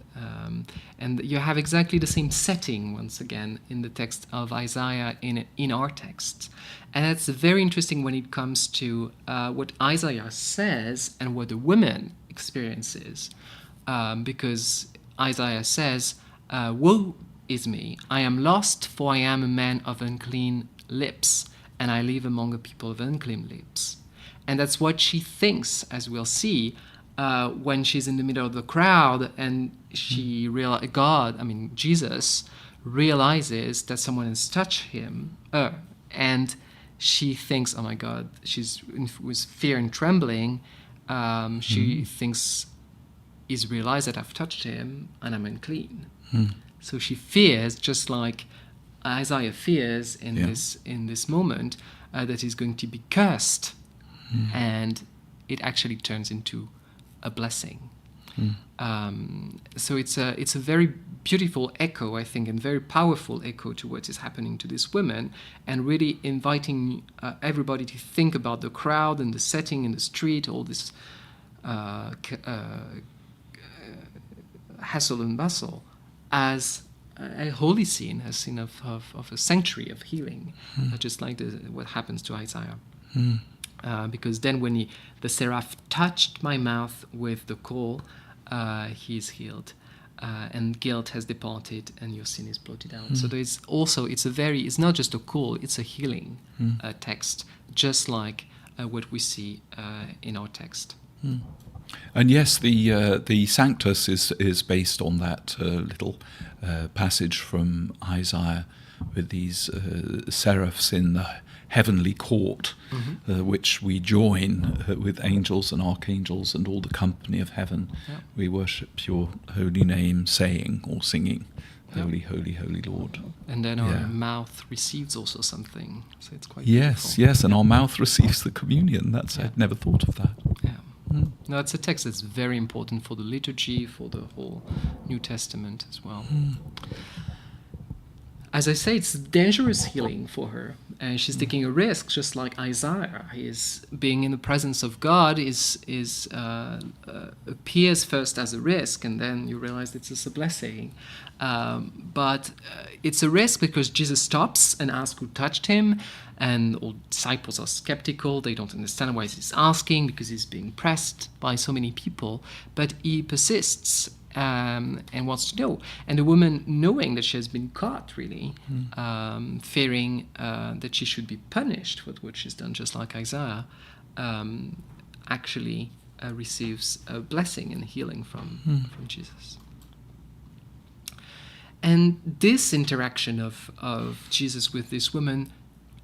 you have exactly the same setting once again in the text of Isaiah in our text, and that's very interesting when it comes to what Isaiah says and what the woman experiences, because Isaiah says, "Woe is me! I am lost, for I am a man of unclean lips, and I live among a people of unclean lips." And that's what she thinks, as we'll see, when she's in the middle of the crowd and Jesus realizes that someone has touched him, and she thinks, oh my God, she's with fear and trembling. She thinks he's realized that I've touched him and I'm unclean. So she fears, just like Isaiah fears in this moment, that he's going to be cursed, and it actually turns into a blessing. So it's a very beautiful echo, I think, and very powerful echo to what is happening to this woman, and really inviting everybody to think about the crowd and the setting in the street, all this hassle and bustle, as a holy scene, a scene of a sanctuary of healing, just like what happens to Isaiah. Because then when the seraph touched my mouth with the coal, he is healed, and guilt has departed, and your sin is blotted out. So there is also, it's not just a call, it's a healing text, just like what we see in our text. And yes, the Sanctus is based on that little passage from Isaiah with these seraphs in the heavenly court, which we join with angels and archangels and all the company of heaven. Yeah. We worship your holy name, saying or singing, Holy, holy, holy Lord. And then our mouth receives also something, so it's quite beautiful. Yes, and our mouth receives the communion. I'd never thought of that. Yeah. No, it's a text that's very important for the liturgy, for the whole New Testament as well. As I say, it's dangerous healing for her, and she's taking a risk, just like Isaiah. Is being in the presence of God appears first as a risk, and then you realize it's a blessing. But it's a risk because Jesus stops and asks who touched him, and all disciples are skeptical. They don't understand why he's asking, because he's being pressed by so many people. But he persists and wants to know. And the woman, knowing that she has been caught, really, fearing that she should be punished for what she's done, just like Isaiah, actually receives a blessing and healing from Jesus. And this interaction of Jesus with this woman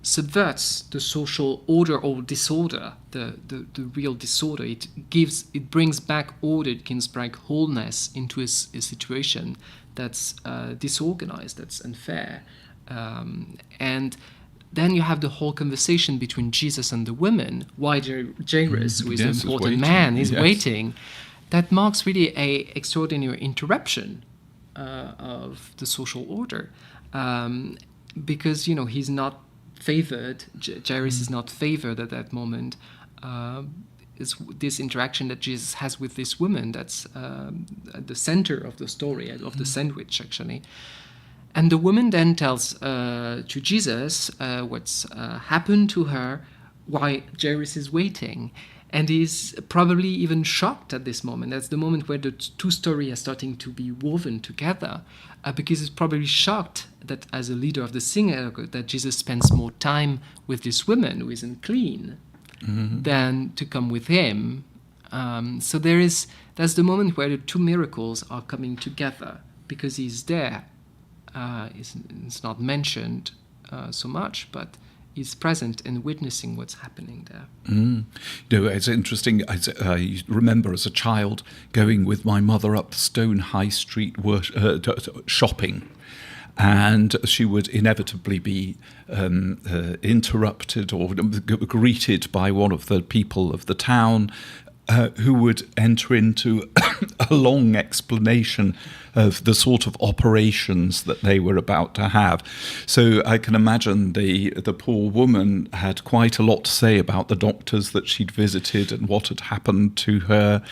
subverts the social order or disorder, the real disorder. It brings back order, it brings back wholeness into a situation that's disorganized, that's unfair. And then you have the whole conversation between Jesus and the women, why Joris, who is an important man, is waiting. That marks really an extraordinary interruption of the social order, because he's not favored. Joris is not favored at that moment. It's this interaction that Jesus has with this woman that's at the center of the story, of the sandwich, actually. And the woman then tells to Jesus what's happened to her, why Joris is waiting. And is probably even shocked at this moment. That's the moment where the two stories are starting to be woven together, because he's probably shocked that as a leader of the synagogue, that Jesus spends more time with this woman who isn't clean than to come with him. So that's the moment where the two miracles are coming together, because he's there. It's not mentioned so much, but is present and witnessing what's happening there. It's interesting. I remember as a child going with my mother up Stone High Street shopping, and she would inevitably be interrupted or greeted by one of the people of the town who would enter into a long explanation of the sort of operations that they were about to have. So I can imagine the poor woman had quite a lot to say about the doctors that she'd visited and what had happened to her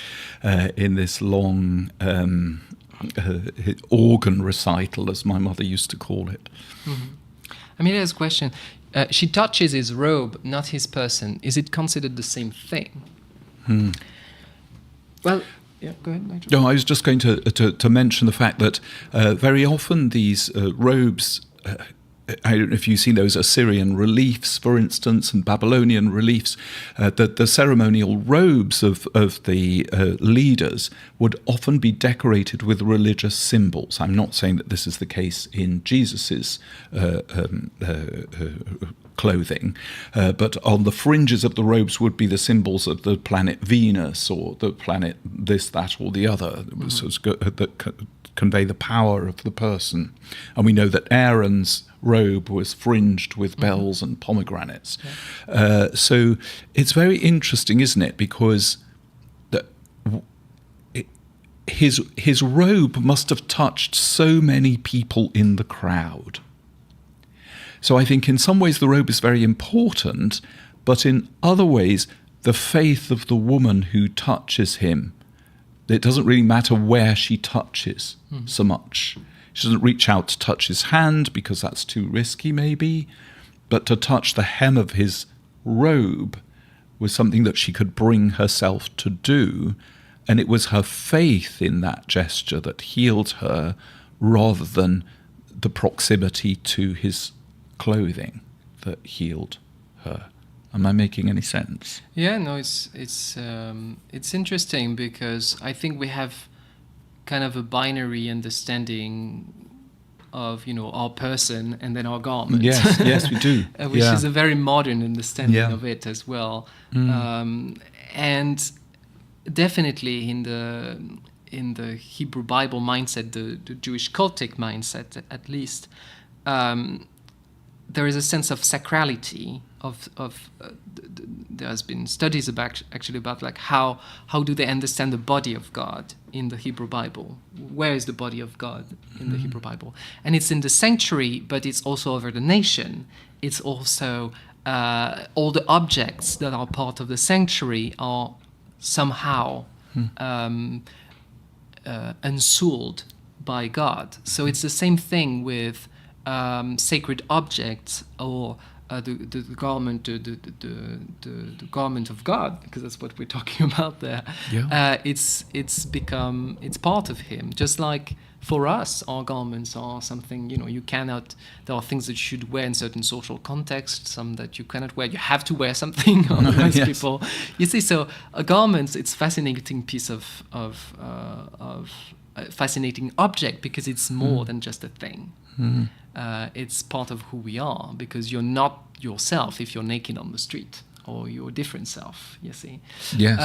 in this long organ recital, as my mother used to call it. Mm-hmm. I mean, there's a question. She touches his robe, not his person. Is it considered the same thing? Well, yeah, go ahead, Nigel. No, I was just going to mention the fact that very often these robes, I don't know if you've seen those Assyrian reliefs, for instance, and Babylonian reliefs, the ceremonial robes of the leaders would often be decorated with religious symbols. I'm not saying that this is the case in Jesus's clothing, but on the fringes of the robes would be the symbols of the planet Venus or the planet this, that, or the other, that convey the power of the person. And we know that Aaron's robe was fringed with bells and pomegranates. Yeah. So it's very interesting, isn't it? Because his robe must have touched so many people in the crowd. So I think in some ways the robe is very important, but in other ways the faith of the woman who touches him, it doesn't really matter where she touches so much. She doesn't reach out to touch his hand because that's too risky maybe, but to touch the hem of his robe was something that she could bring herself to do, and it was her faith in that gesture that healed her rather than the proximity to his clothing that healed her. Am I making any sense? Yeah, no, it's interesting because I think we have kind of a binary understanding of, our person and then our garment. Yes, we do. Which is a very modern understanding of it as well. And definitely in the Hebrew Bible mindset, the Jewish cultic mindset at least, there is a sense of sacrality there has been studies about like how do they understand the body of God in the Hebrew Bible? Where is the body of God in the Hebrew Bible? And it's in the sanctuary, but it's also over the nation. It's also all the objects that are part of the sanctuary are somehow ensouled by God. So it's the same thing with sacred objects or the garment, the garment of God, because that's what we're talking about there. Yeah. It's part of Him. Just like for us, our garments are something, you cannot. There are things that you should wear in certain social contexts, some that you cannot wear. You have to wear something. Otherwise, yes. People. You see, so a garment, it's a fascinating piece of fascinating object because it's more than just a thing. It's part of who we are because you're not yourself if you're naked on the street or your different self, you see. Yes.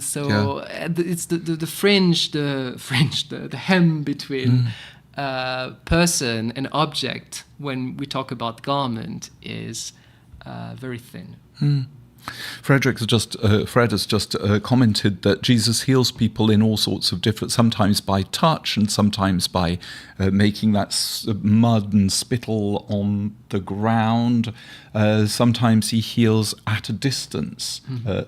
It's the fringe, the hem between person and object when we talk about garment is very thin. Fred has just commented that Jesus heals people in all sorts of different, sometimes by touch and sometimes by making that mud and spittle on the ground. Sometimes he heals at a distance,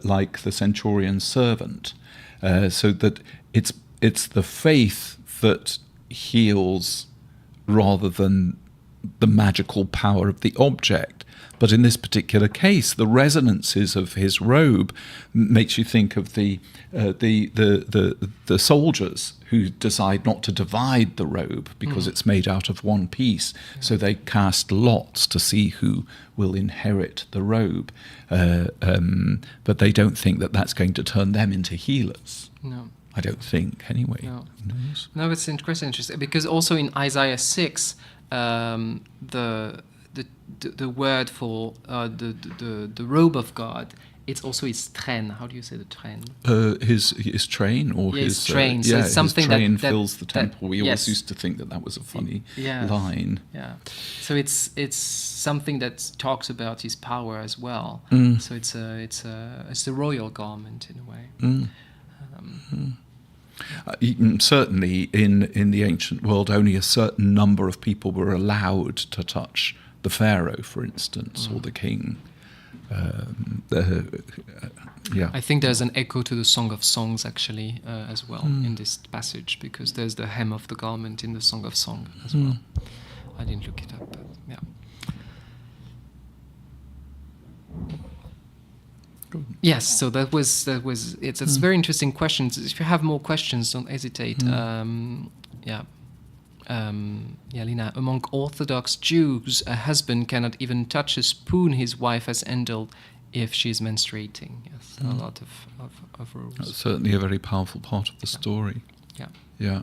like the centurion's servant. So that it's the faith that heals rather than the magical power of the object. But in this particular case, the resonances of his robe makes you think of the soldiers who decide not to divide the robe because it's made out of one piece. Yeah. So they cast lots to see who will inherit the robe. But they don't think that that's going to turn them into healers. No. I don't think, anyway. No, it's interesting because also in Isaiah 6, the word for the robe of God, it's also his train. How do you say the train? His train or his train. So it's something his train that fills the temple. We always used to think that was a funny line. Yeah. So it's something that talks about his power as well. So it's a royal garment in a way. Certainly in the ancient world, only a certain number of people were allowed to touch the pharaoh, for instance, or the king. Yeah. I think there's an echo to the Song of Songs actually as well in this passage, because there's the hem of the garment in the Song of Songs as well. I didn't look it up, but yeah. Good. Yes, so that was it's very interesting questions. If you have more questions, don't hesitate. Lina, among Orthodox Jews, a husband cannot even touch a spoon his wife has handled if she's menstruating. Yes, a lot of rules. That's certainly a very powerful part of the story. Yeah. Yeah.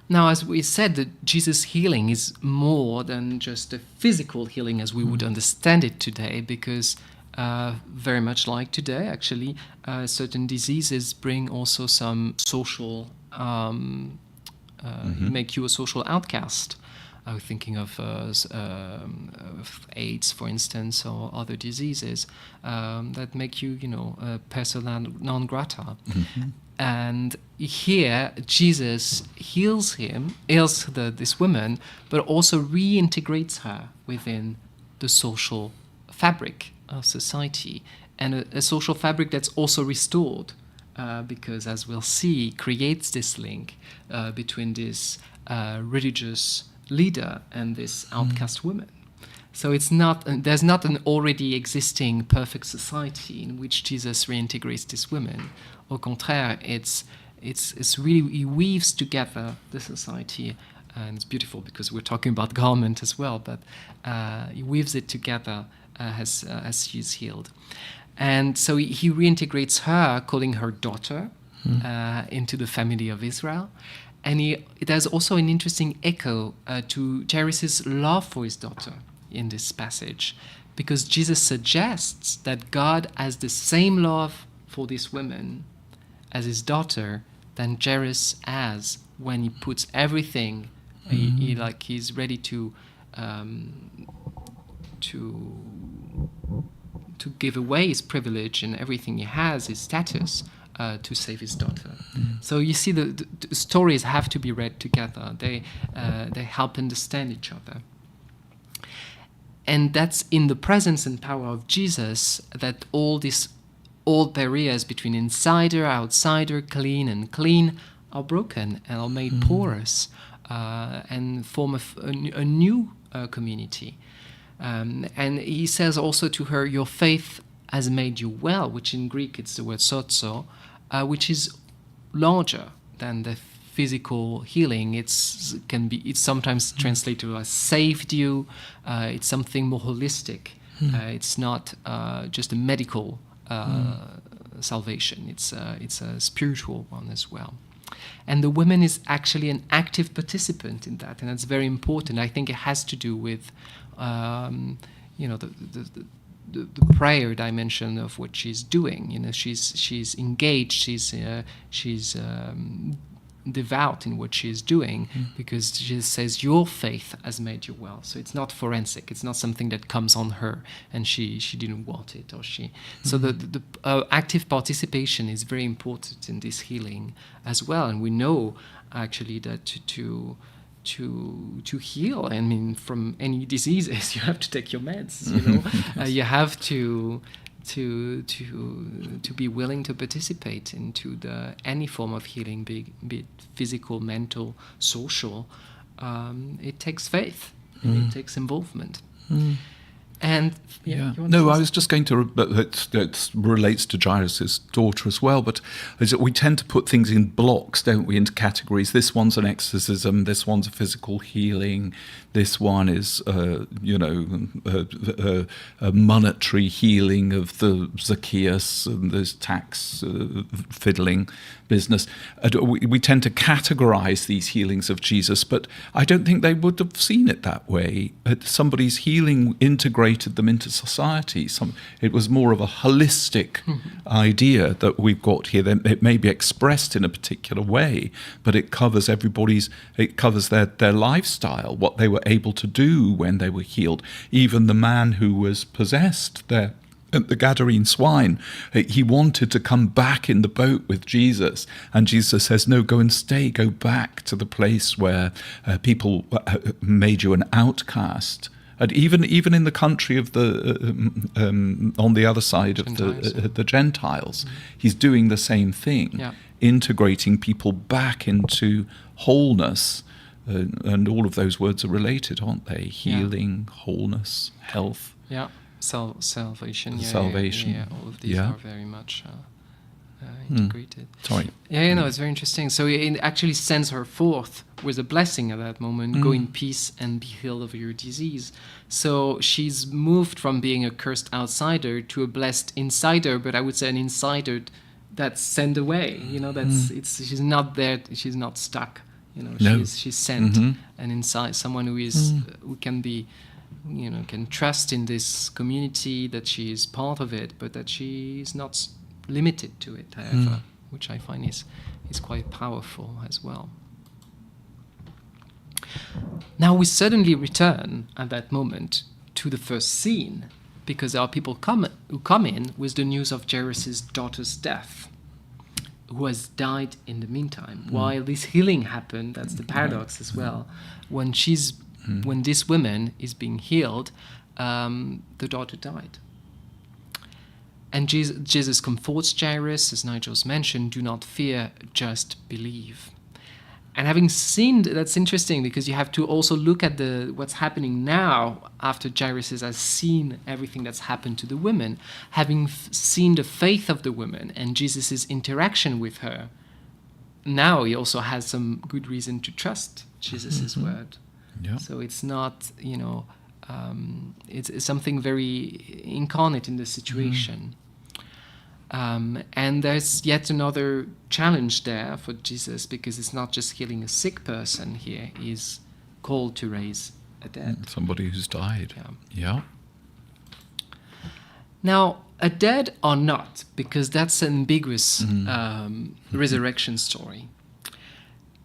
Now, as we said, that Jesus' healing is more than just a physical healing as we would understand it today, because very much like today, actually, certain diseases bring also some social, make you a social outcast. I was thinking of AIDS, for instance, or other diseases that make you, persona non grata. And here, Jesus heals this woman, but also reintegrates her within the social fabric of society, and a social fabric that's also restored, because, as we'll see, creates this link between this religious leader and this outcast woman. So there's not an already existing perfect society in which Jesus reintegrates this woman. Au contraire, it's really, he weaves together the society, and it's beautiful because we're talking about garment as well, but he weaves it together as she's healed. And so he reintegrates her, calling her daughter, into the family of Israel. And there's also an interesting echo to Joris's love for his daughter in this passage, because Jesus suggests that God has the same love for this woman as his daughter than Joris has when he puts everything. He's ready to give away his privilege and everything he has, his status, to save his daughter. So you see, the stories have to be read together. They help understand each other. And that's in the presence and power of Jesus that all these old barriers between insider, outsider, clean and clean are broken and are made porous and form a new community. And he says also to her, your faith has made you well, which in Greek it's the word sozo, which is larger than the physical healing. It's sometimes translated as saved you. It's something more holistic. It's not just a medical salvation. It's a spiritual one as well. And the woman is actually an active participant in that, and that's very important. I think it has to do with the prayer dimension of what she's doing. She's engaged. She's devout in what she's doing, because Jesus says your faith has made you well. So it's not forensic. It's not something that comes on her and she didn't want it, or she. So the active participation is very important in this healing as well. And we know actually that to heal, I mean, from any diseases, you have to take your meds. You have to be willing to participate into any form of healing, be it physical, mental, social. It takes faith. It takes involvement. And no, I was just going to. It relates to Jairus' daughter as well. But is that we tend to put things in blocks, don't we, into categories? This one's an exorcism. This one's a physical healing. This one is, a monetary healing of the Zacchaeus and this tax fiddling business. We tend to categorize these healings of Jesus, but I don't think they would have seen it that way. Somebody's healing integrated them into society. It was more of a holistic idea that we've got here. It may be expressed in a particular way, but it covers their lifestyle, what they were able to do when they were healed. Even the man who was possessed, at the Gadarene swine, he wanted to come back in the boat with Jesus. And Jesus says, no, go and stay, go back to the place where people made you an outcast. And even in the country of on the other side of the Gentiles, he's doing the same thing, integrating people back into wholeness. And all of those words are related, aren't they? Healing, wholeness, health. Yeah, salvation. Salvation. Yeah, all of these are very much integrated. Sorry. Yeah, it's very interesting. So it actually sends her forth with a blessing at that moment. Go in peace and be healed of your disease. So she's moved from being a cursed outsider to a blessed insider, but I would say an insider that's sent away. She's not there. She's not stuck. She's sent, and inside someone who is who can be, can trust in this community, that she is part of it, but that she is not limited to it, however, which I find is quite powerful as well. Now we suddenly return at that moment to the first scene, because there are people who come in with the news of Joris's daughter's death, who has died in the meantime. While this healing happened, that's the paradox as well. When this woman is being healed, the daughter died. And Jesus comforts Joris, as Nigel's mentioned, do not fear, just believe. And having seen, that's interesting, because you have to also look at what's happening now after Joris has seen everything that's happened to the women. Having seen the faith of the woman and Jesus' interaction with her, now he also has some good reason to trust Jesus' word. Yeah. So it's not, it's something very incarnate in the situation. And there's yet another challenge there for Jesus, because it's not just healing a sick person here. He's called to raise a dead. Somebody who's died. Yeah. Now, a dead or not, because that's an ambiguous resurrection story.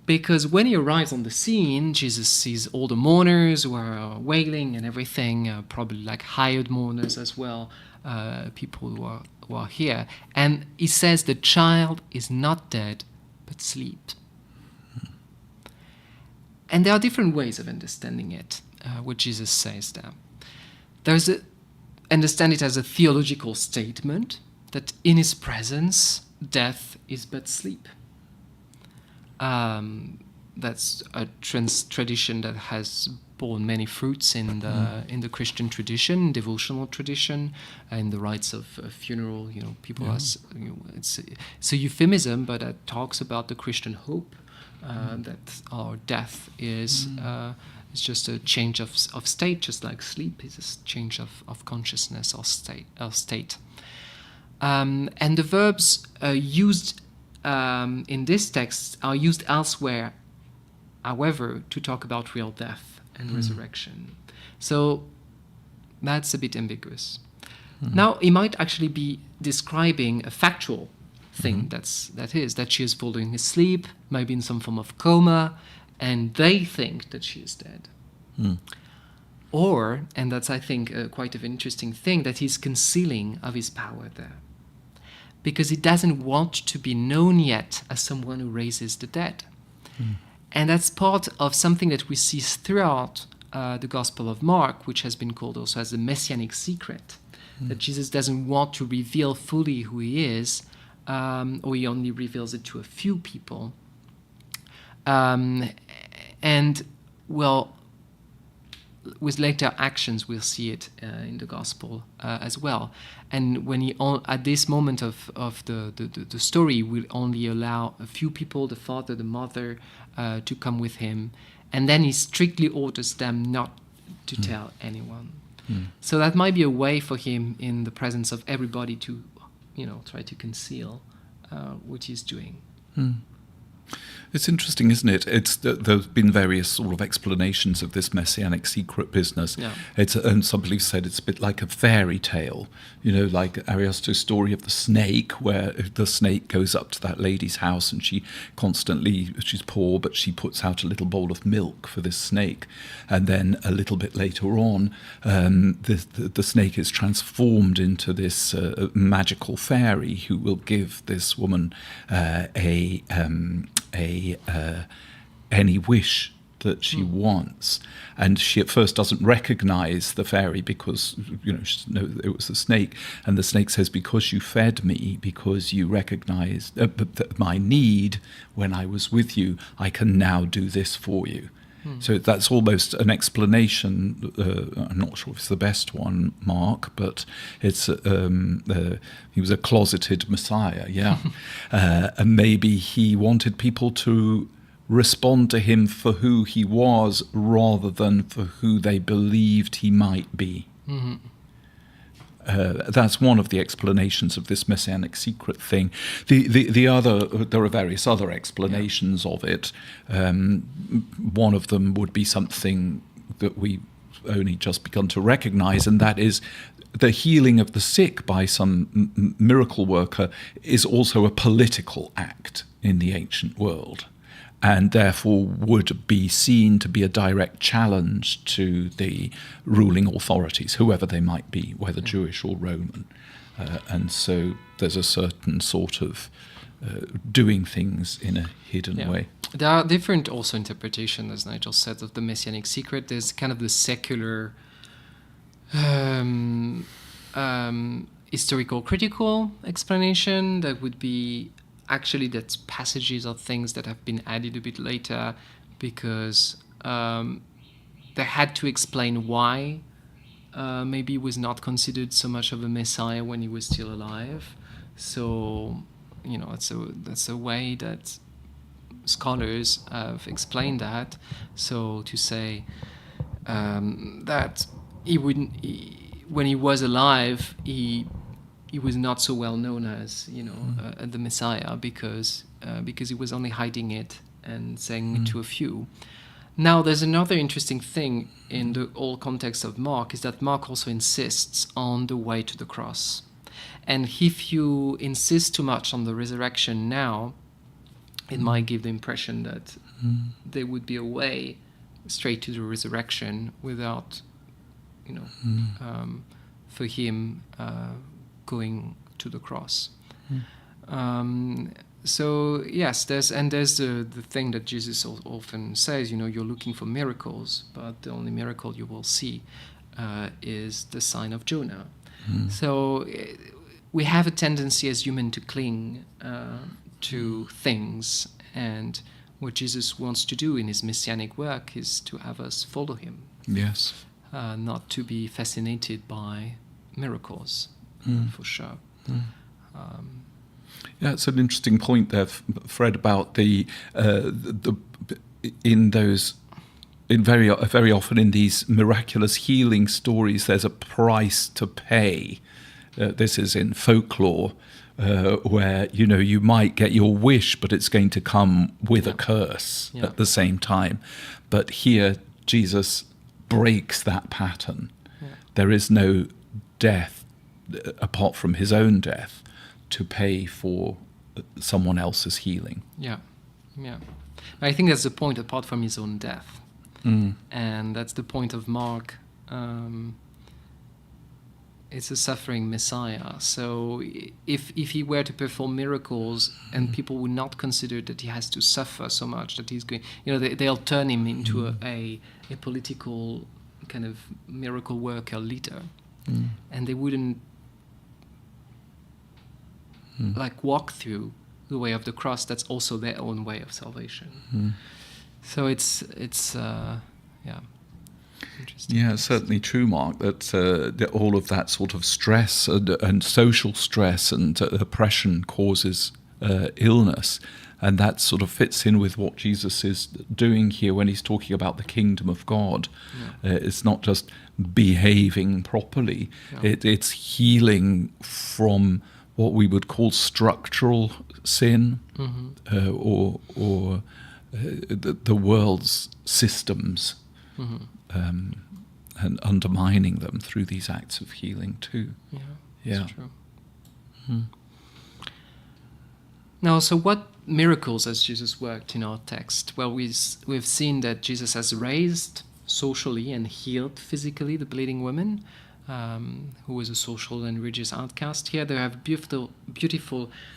Because when he arrives on the scene, Jesus sees all the mourners who are wailing and everything, probably like hired mourners as well, people who are here. And he says the child is not dead, but sleep. And there are different ways of understanding it, what Jesus says there. Understand it as a theological statement that in his presence, death is but sleep. That's a tradition that has borne many fruits in the Christian tradition, devotional tradition, in the rites of funeral. People it's a euphemism, but it talks about the Christian hope that our death is just a change of state, just like sleep is a change of consciousness or state. And the verbs used in this text are used elsewhere, however, to talk about real death and resurrection. So that's a bit ambiguous. Now, he might actually be describing a factual thing that she is falling asleep, maybe in some form of coma, and they think that she is dead. Or, and that's, I think, quite an interesting thing, that he's concealing of his power there, because he doesn't want to be known yet as someone who raises the dead. And that's part of something that we see throughout the Gospel of Mark, which has been called also as the messianic secret, that Jesus doesn't want to reveal fully who he is, or he only reveals it to a few people. And, well, with later actions, we'll see it in the Gospel as well. And when he, at this moment of the story, will only allow a few people, the father, the mother, to come with him, and then he strictly orders them not to tell anyone. So that might be a way for him, in the presence of everybody, to, try to conceal what he's doing. It's interesting, isn't it? There's been various sort of explanations of this messianic secret business. Yeah. And some people said it's a bit like a fairy tale, like Ariosto's story of the snake, where the snake goes up to that lady's house and she's poor, but she puts out a little bowl of milk for this snake. And then a little bit later on, the snake is transformed into this magical fairy who will give this woman any wish that she wants, and she at first doesn't recognize the fairy because it was a snake, and the snake says, because you fed me, because you recognized my need when I was with you, I can now do this for you. So that's almost an explanation. I'm not sure if it's the best one, Mark, but it's he was a closeted Messiah, and maybe he wanted people to respond to him for who he was rather than for who they believed he might be. Mm-hmm. That's one of the explanations of this messianic secret thing. The other, there are various other explanations of it. One of them would be something that we only just begun to recognize, and that is the healing of the sick by some miracle worker is also a political act in the ancient world, and therefore would be seen to be a direct challenge to the ruling authorities, whoever they might be, whether Jewish or Roman. And so there's a certain sort of doing things in a hidden way. There are different also interpretations, as Nigel said, of the Messianic secret. There's kind of the secular historical critical explanation that would be actually that's passages or things that have been added a bit later because they had to explain why maybe he was not considered so much of a Messiah when he was still alive. So, that's a way that scholars have explained that. So to say that when he was alive, he was not so well known as the Messiah because he was only hiding it and saying it to a few. Now, there's another interesting thing in the whole context of Mark is that Mark also insists on the way to the cross. And if you insist too much on the resurrection now, it might give the impression that there would be a way straight to the resurrection without, for him going to the cross. So yes, there's the thing that Jesus often says, you're looking for miracles, but the only miracle you will see is the sign of Jonah. So we have a tendency as humans to cling to things, and what Jesus wants to do in his messianic work is to have us follow him. Yes. Not to be fascinated by miracles, for sure. Yeah, it's an interesting point there, Fred, about very often in these miraculous healing stories, there's a price to pay. This is in folklore, where you might get your wish, but it's going to come with a curse at the same time. But here, Jesus breaks that pattern. There is no death apart from his own death to pay for someone else's healing. Yeah. I think that's the point, apart from his own death. And that's the point of Mark. It's a suffering Messiah. So if he were to perform miracles and people would not consider that he has to suffer so much that he's going, they'll turn him into a political kind of miracle worker leader. And they wouldn't walk through the way of the cross. That's also their own way of salvation. So it's interesting. Yeah, it's certainly true, Mark, that all of that sort of stress and social stress and oppression causes illness. And that sort of fits in with what Jesus is doing here when he's talking about the kingdom of God. It's not just behaving properly. It's healing from what we would call structural sin, or the world's systems, and undermining them through these acts of healing too. Yeah, that's true. Now, so what miracles has Jesus worked in our text? Well, we've seen that Jesus has raised socially and healed physically the bleeding woman, who was a social and religious outcast. Here they have beautiful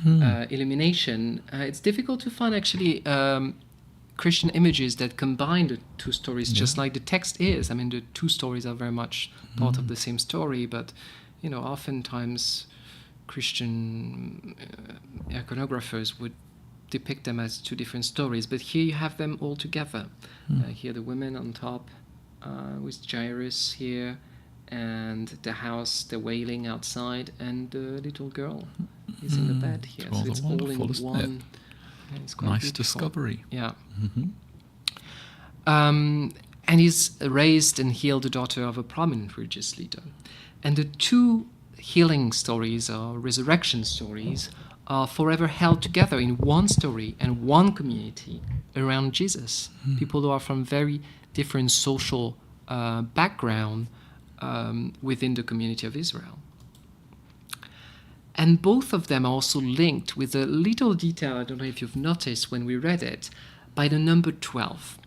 illumination. It's difficult to find actually Christian images that combine the two stories, just like the text is. I mean, the two stories are very much part of the same story, but oftentimes Christian iconographers would depict them as two different stories. But here you have them all together. Here the women on top with Joris here, and the house, the wailing outside, and the little girl is in the bed here. So it's all in one. It's quite nice beautiful. Discovery. Yeah. And he's raised and healed the daughter of a prominent religious leader. And the two healing stories or resurrection stories are forever held together in one story and one community around Jesus. People who are from very different social background within the community of Israel. And both of them are also linked with a little detail, I don't know if you've noticed when we read it, by the number 12.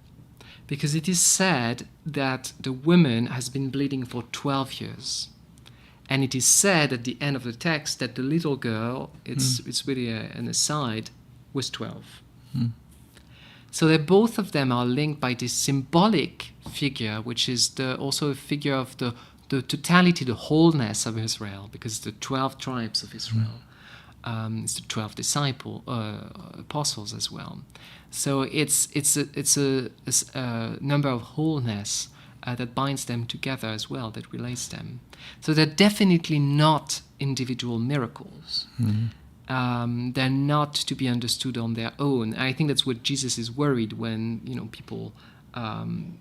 Because it is said that the woman has been bleeding for 12 years. And it is said at the end of the text that the little girl, it's really an aside, was 12. So that both of them are linked by this symbolic figure, which is also a figure of the totality, the wholeness of Israel, because the 12 tribes of Israel. It's the 12 apostles as well. So it's a number of wholeness that binds them together as well, that relates them. So they're definitely not individual miracles. They're not to be understood on their own. I think that's what Jesus is worried when people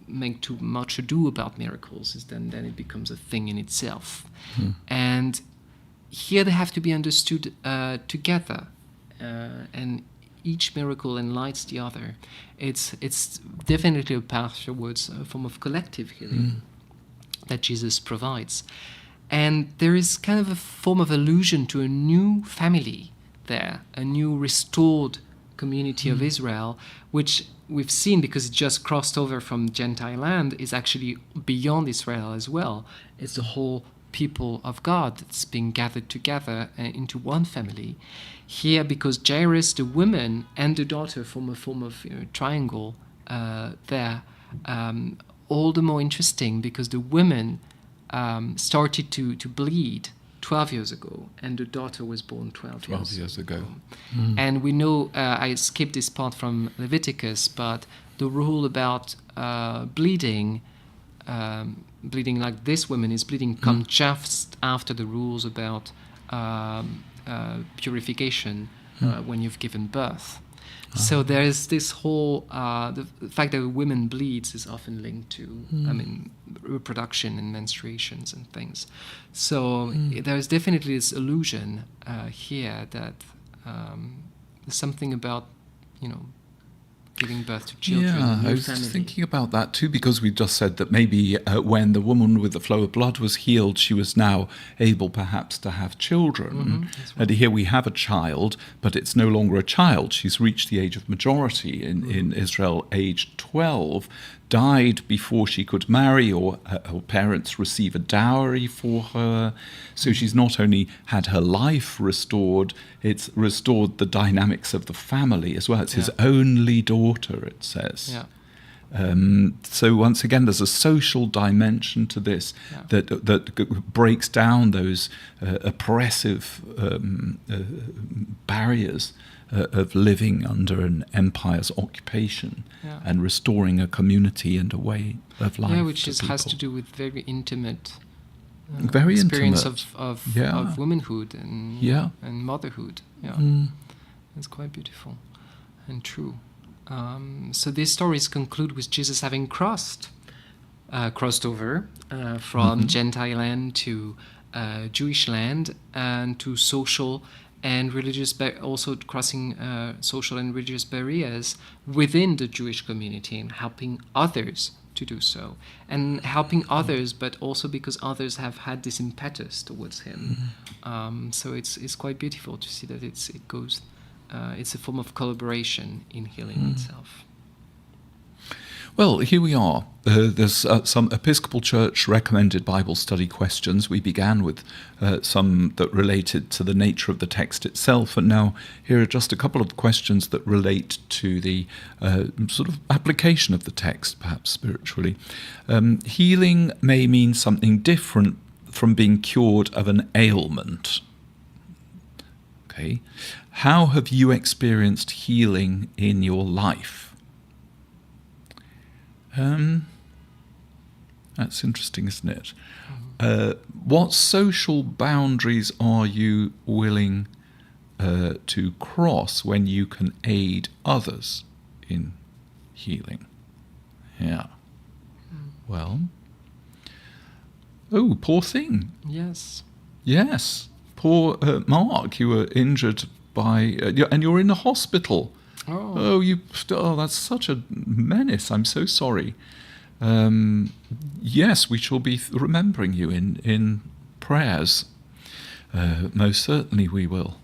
make too much ado about miracles, is then it becomes a thing in itself. And here they have to be understood together, and each miracle enlightens the other. It's definitely a path towards a form of collective healing that Jesus provides. And there is kind of a form of allusion to a new family there, a new restored community of Israel, which we've seen, because it just crossed over from Gentile land, is actually beyond Israel as well. It's the whole people of God that's being gathered together into one family. Here, because Joris, the woman, and the daughter form a form of triangle there, all the more interesting because the women started to bleed 12 years ago, and the daughter was born 12 years ago. And we know, I skipped this part from Leviticus, but the rule about bleeding like this woman is bleeding, comes just after the rules about purification when you've given birth. So there is this whole, the fact that women bleeds is often linked to, reproduction and menstruations and things. So there is definitely this illusion here that there's something about, giving birth to children. Yeah, I was just thinking about that too, because we just said that maybe when the woman with the flow of blood was healed, she was now able perhaps to have children. And here we have a child, but it's no longer a child. She's reached the age of majority in Israel, age 12, died before she could marry, or her parents receive a dowry for her. So she's not only had her life restored, it's restored the dynamics of the family as well. It's his only daughter, it says. So once again, there's a social dimension to this that breaks down those oppressive barriers of living under an empire's occupation and restoring a community and a way of life. Yeah, which has to do with very intimate experience of womanhood and motherhood. It's quite beautiful and true. So these stories conclude with Jesus having crossed over from Gentile land to Jewish land, and to social and also crossing social and religious barriers within the Jewish community and helping others to do so, and helping others, but also because others have had this impetus towards him. So it's quite beautiful to see that it's a form of collaboration in healing itself. Well, here we are. There's some Episcopal Church recommended Bible study questions. We began with some that related to the nature of the text itself, and now here are just a couple of questions that relate to the sort of application of the text, perhaps spiritually. Healing may mean something different from being cured of an ailment. Okay. How have you experienced healing in your life? That's interesting, isn't it? What social boundaries are you willing to cross when you can aid others in healing? Yeah. Well. Oh, poor thing. Yes. Yes. Poor Mark, you were injured by... and you're in a hospital. Oh, that's such a menace. I'm so sorry. Yes, we shall be remembering you in prayers. Most certainly we will.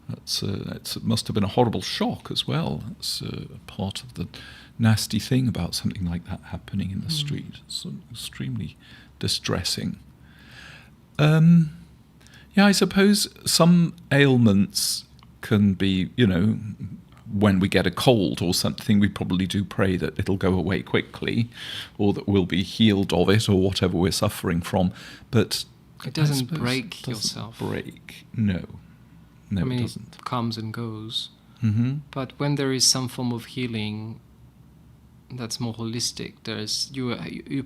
It must have been a horrible shock as well. It's part of the nasty thing about something like that happening in the street. It's extremely distressing. I suppose some ailments can be, when we get a cold or something, we probably do pray that it'll go away quickly, or that we'll be healed of it, or whatever we're suffering from. But it doesn't break yourself. No, it doesn't. It comes and goes. Mm-hmm. But when there is some form of healing that's more holistic, there's your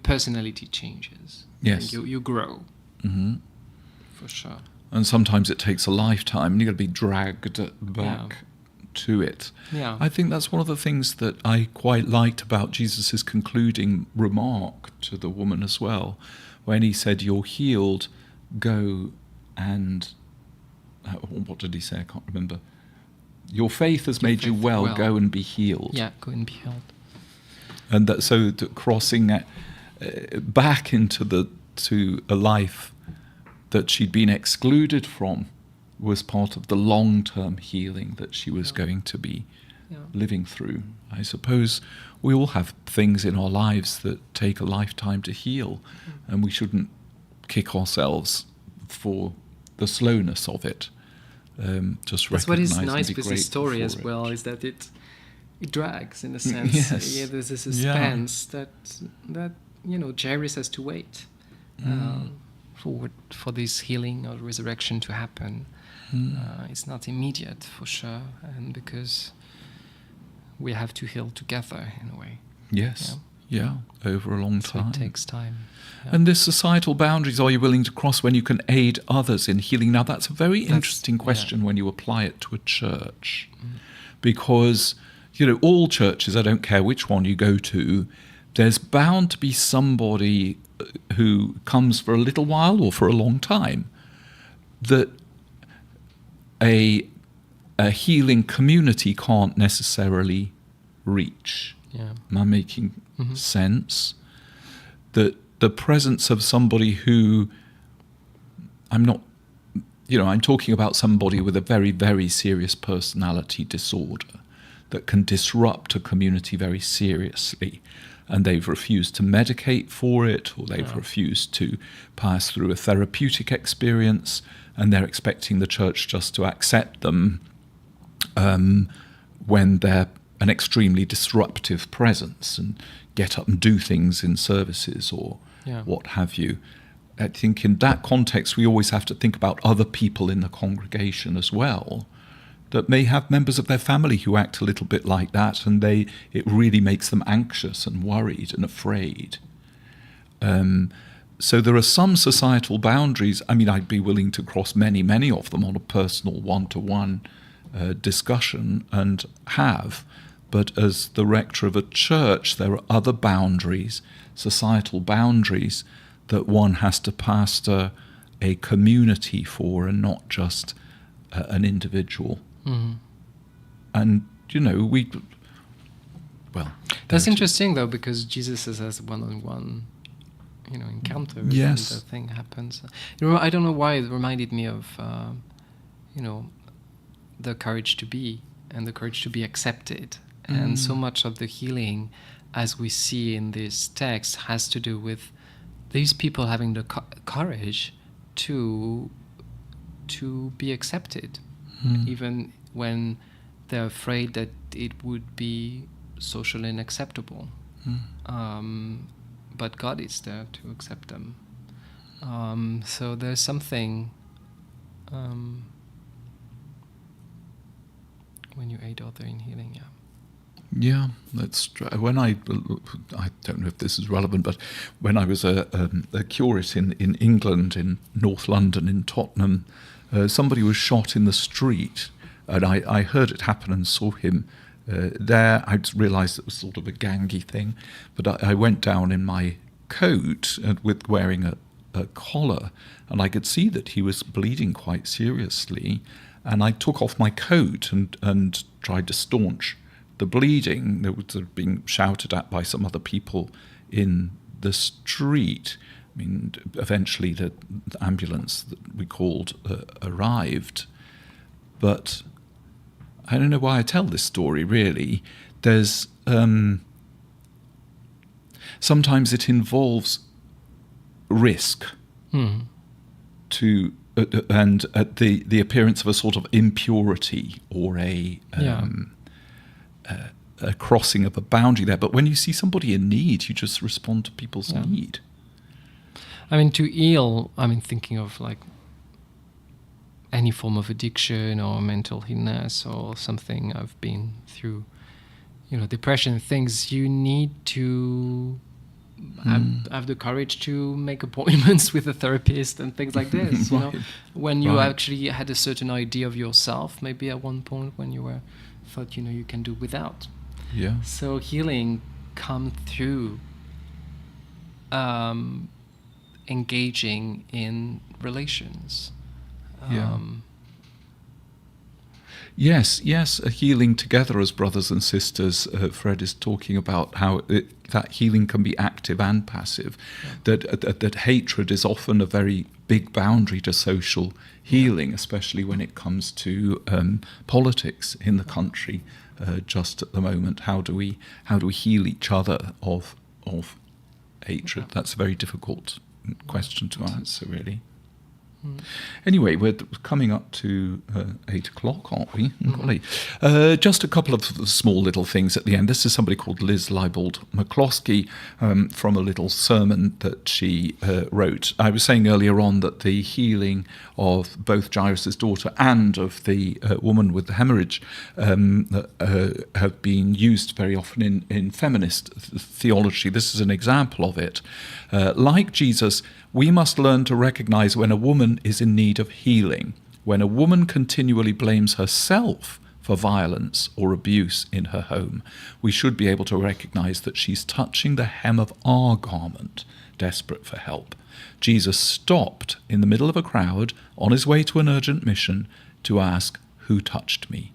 personality changes. Yes, you grow. Mm-hmm. For sure. And sometimes it takes a lifetime, and you've got to be dragged back to it. Yeah. I think that's one of the things that I quite liked about Jesus' concluding remark to the woman as well, when he said, "You're healed, go and..." what did he say? I can't remember. "Your faith has made you well, go and be healed." Yeah, go and be healed. And crossing back into to a life that she'd been excluded from was part of the long-term healing that she was going to be living through. I suppose we all have things in our lives that take a lifetime to heal, and we shouldn't kick ourselves for the slowness of it. That's what is nice with this story as well, is that it drags, in a sense. Yes. Yeah, there's a suspense that Joris has to wait for this healing or resurrection to happen. It's not immediate, for sure, and because we have to heal together in a way. Yes, over a long time. So it takes time. Yeah. And this societal boundaries, are you willing to cross when you can aid others in healing? Now, that's a very interesting question when you apply it to a church, because, all churches, I don't care which one you go to, there's bound to be somebody who comes for a little while or for a long time that a healing community can't necessarily reach. Yeah. Am I making sense? That the presence of somebody who, I'm talking about somebody with a very, very serious personality disorder that can disrupt a community very seriously, and they've refused to medicate for it, or they've refused to pass through a therapeutic experience, and they're expecting the church just to accept them when they're an extremely disruptive presence and get up and do things in services or what have you. I think in that context we always have to think about other people in the congregation as well that may have members of their family who act a little bit like that, and it really makes them anxious and worried and afraid. So there are some societal boundaries. I'd be willing to cross many, many of them on a personal one-to-one discussion, and have. But as the rector of a church, there are other boundaries, societal boundaries, that one has to pastor a community for, and not just an individual. Mm-hmm. And, That's interesting, though, because Jesus has one-on-one, encounter. Yes. And the thing happens. I don't know why it reminded me of, the courage to be and the courage to be accepted. And so much of the healing, as we see in this text, has to do with these people having the courage to be accepted, even when they're afraid that it would be socially unacceptable. But God is there to accept them. So there's something when you aid other in healing, Yeah, that's when I don't know if this is relevant, but when I was a curate in England, in North London, in Tottenham, somebody was shot in the street, and I heard it happen and saw him there. I realised it was sort of a gangy thing, but I went down in my coat with wearing a collar, and I could see that he was bleeding quite seriously, and I took off my coat and tried to staunch the bleeding that was sort of being shouted at by some other people in the street. I mean, eventually the ambulance that we called arrived. But I don't know why I tell this story, really. There's sometimes it involves risk to and the appearance of a sort of impurity or a crossing of a boundary there. But when you see somebody in need, you just respond to people's need. I mean, to heal, thinking of like any form of addiction or mental illness or something. I've been through, depression, things. You need to have the courage to make appointments with a therapist and things like this. When you actually had a certain idea of yourself, maybe at one point when you thought you can do without. Yeah. So healing comes through engaging in relations. Yes, a healing together as brothers and sisters. Fred is talking about how that healing can be active and passive. That hatred is often a very big boundary to social healing, especially when it comes to politics in the country. Just at the moment, how do we heal each other of hatred? That's a very difficult question to answer, really. Anyway, we're coming up to 8 o'clock, aren't we? Golly. Just a couple of small little things at the end. This is somebody called Liz Leibold McCloskey from a little sermon that she wrote. I was saying earlier on that the healing of both Joris's daughter and of the woman with the hemorrhage have been used very often in feminist theology. This is an example of it. Like Jesus, we must learn to recognize when a woman is in need of healing, when a woman continually blames herself for violence or abuse in her home. We should be able to recognize that she's touching the hem of our garment, desperate for help. Jesus stopped in the middle of a crowd on his way to an urgent mission to ask, "Who touched me?"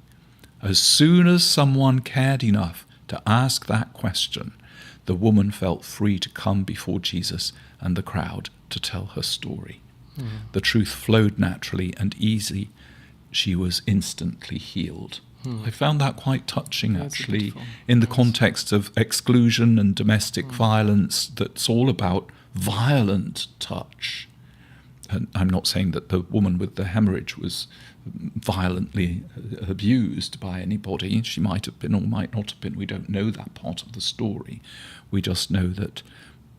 As soon as someone cared enough to ask that question, the woman felt free to come before Jesus and the crowd to tell her story. The truth flowed naturally and easy. She was instantly healed. I found that quite touching, actually, in the context of exclusion and domestic violence. That's all about violent touch. And I'm not saying that the woman with the hemorrhage was violently abused by anybody. She might have been or might not have been. We don't know that part of the story. We just know that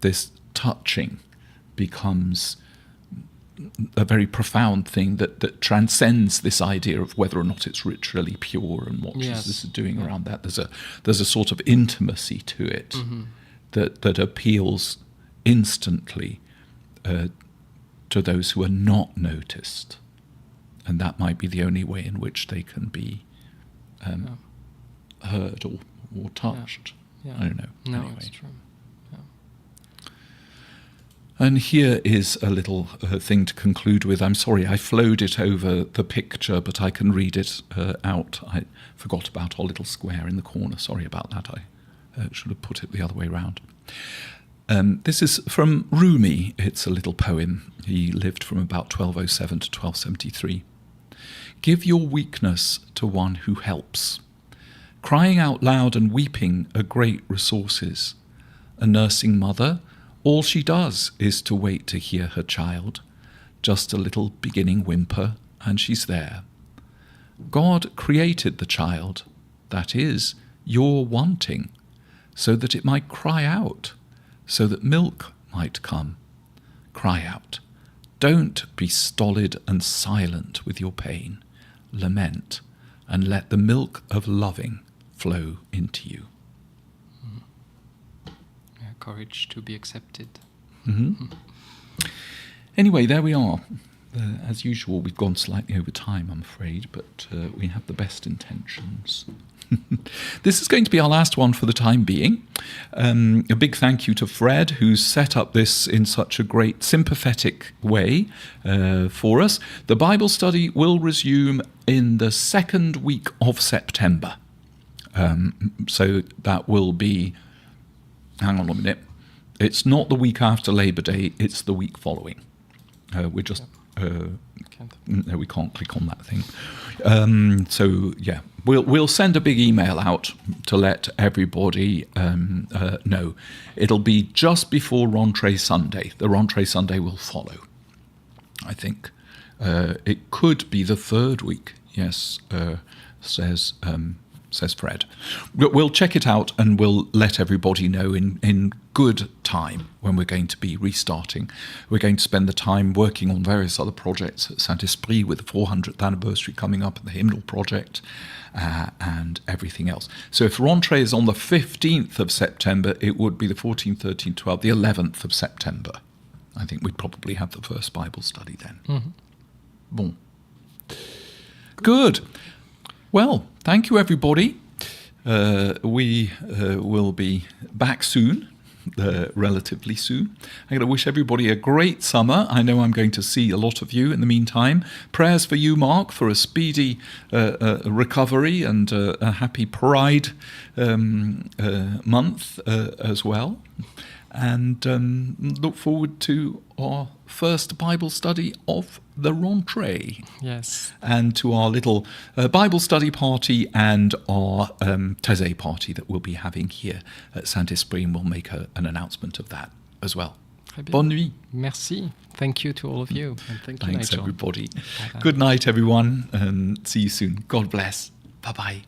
this touching becomes a very profound thing that transcends this idea of whether or not it's ritually pure and what Jesus is doing around that. There's a sort of intimacy to it that appeals instantly to those who are not noticed, and that might be the only way in which they can be heard or touched. I don't know. No, anyway. it's true. And here is a little thing to conclude with. I'm sorry, I flowed it over the picture, but I can read it out. I forgot about our little square in the corner. Sorry about that. I should have put it the other way round. This is from Rumi. It's a little poem. He lived from about 1207 to 1273. Give your weakness to one who helps. Crying out loud and weeping are great resources. A nursing mother, all she does is to wait to hear her child. Just a little beginning whimper, and she's there. God created the child, that is, your wanting, so that it might cry out, so that milk might come. Cry out. Don't be stolid and silent with your pain. Lament, and let the milk of loving flow into you. Courage to be accepted. Mm-hmm. Anyway, there we are. As usual, we've gone slightly over time, I'm afraid, but we have the best intentions. This is going to be our last one for the time being. A big thank you to Fred, who's set up this in such a great, sympathetic way for us. The Bible study will resume in the second week of September. So that will be... Hang on a minute. It's not the week after Labor Day, it's the week following. We're just... no, we can't click on that thing. So, yeah, we'll send a big email out to let everybody know. It'll be just before Rentrée Sunday. The Rentrée Sunday will follow, I think. It could be the third week, yes, says Fred. We'll check it out and we'll let everybody know in good time when we're going to be restarting. We're going to spend the time working on various other projects at Saint-Esprit with the 400th anniversary coming up and the hymnal project and everything else. So if Rentrée is on the 15th of September, it would be the 14th, 13th, 12th, the 11th of September. I think we'd probably have the first Bible study then. Mm-hmm. Bon. Good. Well, thank you, everybody. We will be back soon, relatively soon. I'm going to wish everybody a great summer. I know I'm going to see a lot of you in the meantime. Prayers for you, Mark, for a speedy recovery and a happy Pride month as well. And look forward to our first Bible study of the Rentrée. Yes. And to our little Bible study party and our Thésée party that we'll be having here at Saint-Esprit, and we'll make an announcement of that as well. Bonne nuit. Merci. Thank you to all of you. And thank you, Thanks, Nigel. everybody. Bye-bye. Good night, everyone, and see you soon. God bless. Bye-bye.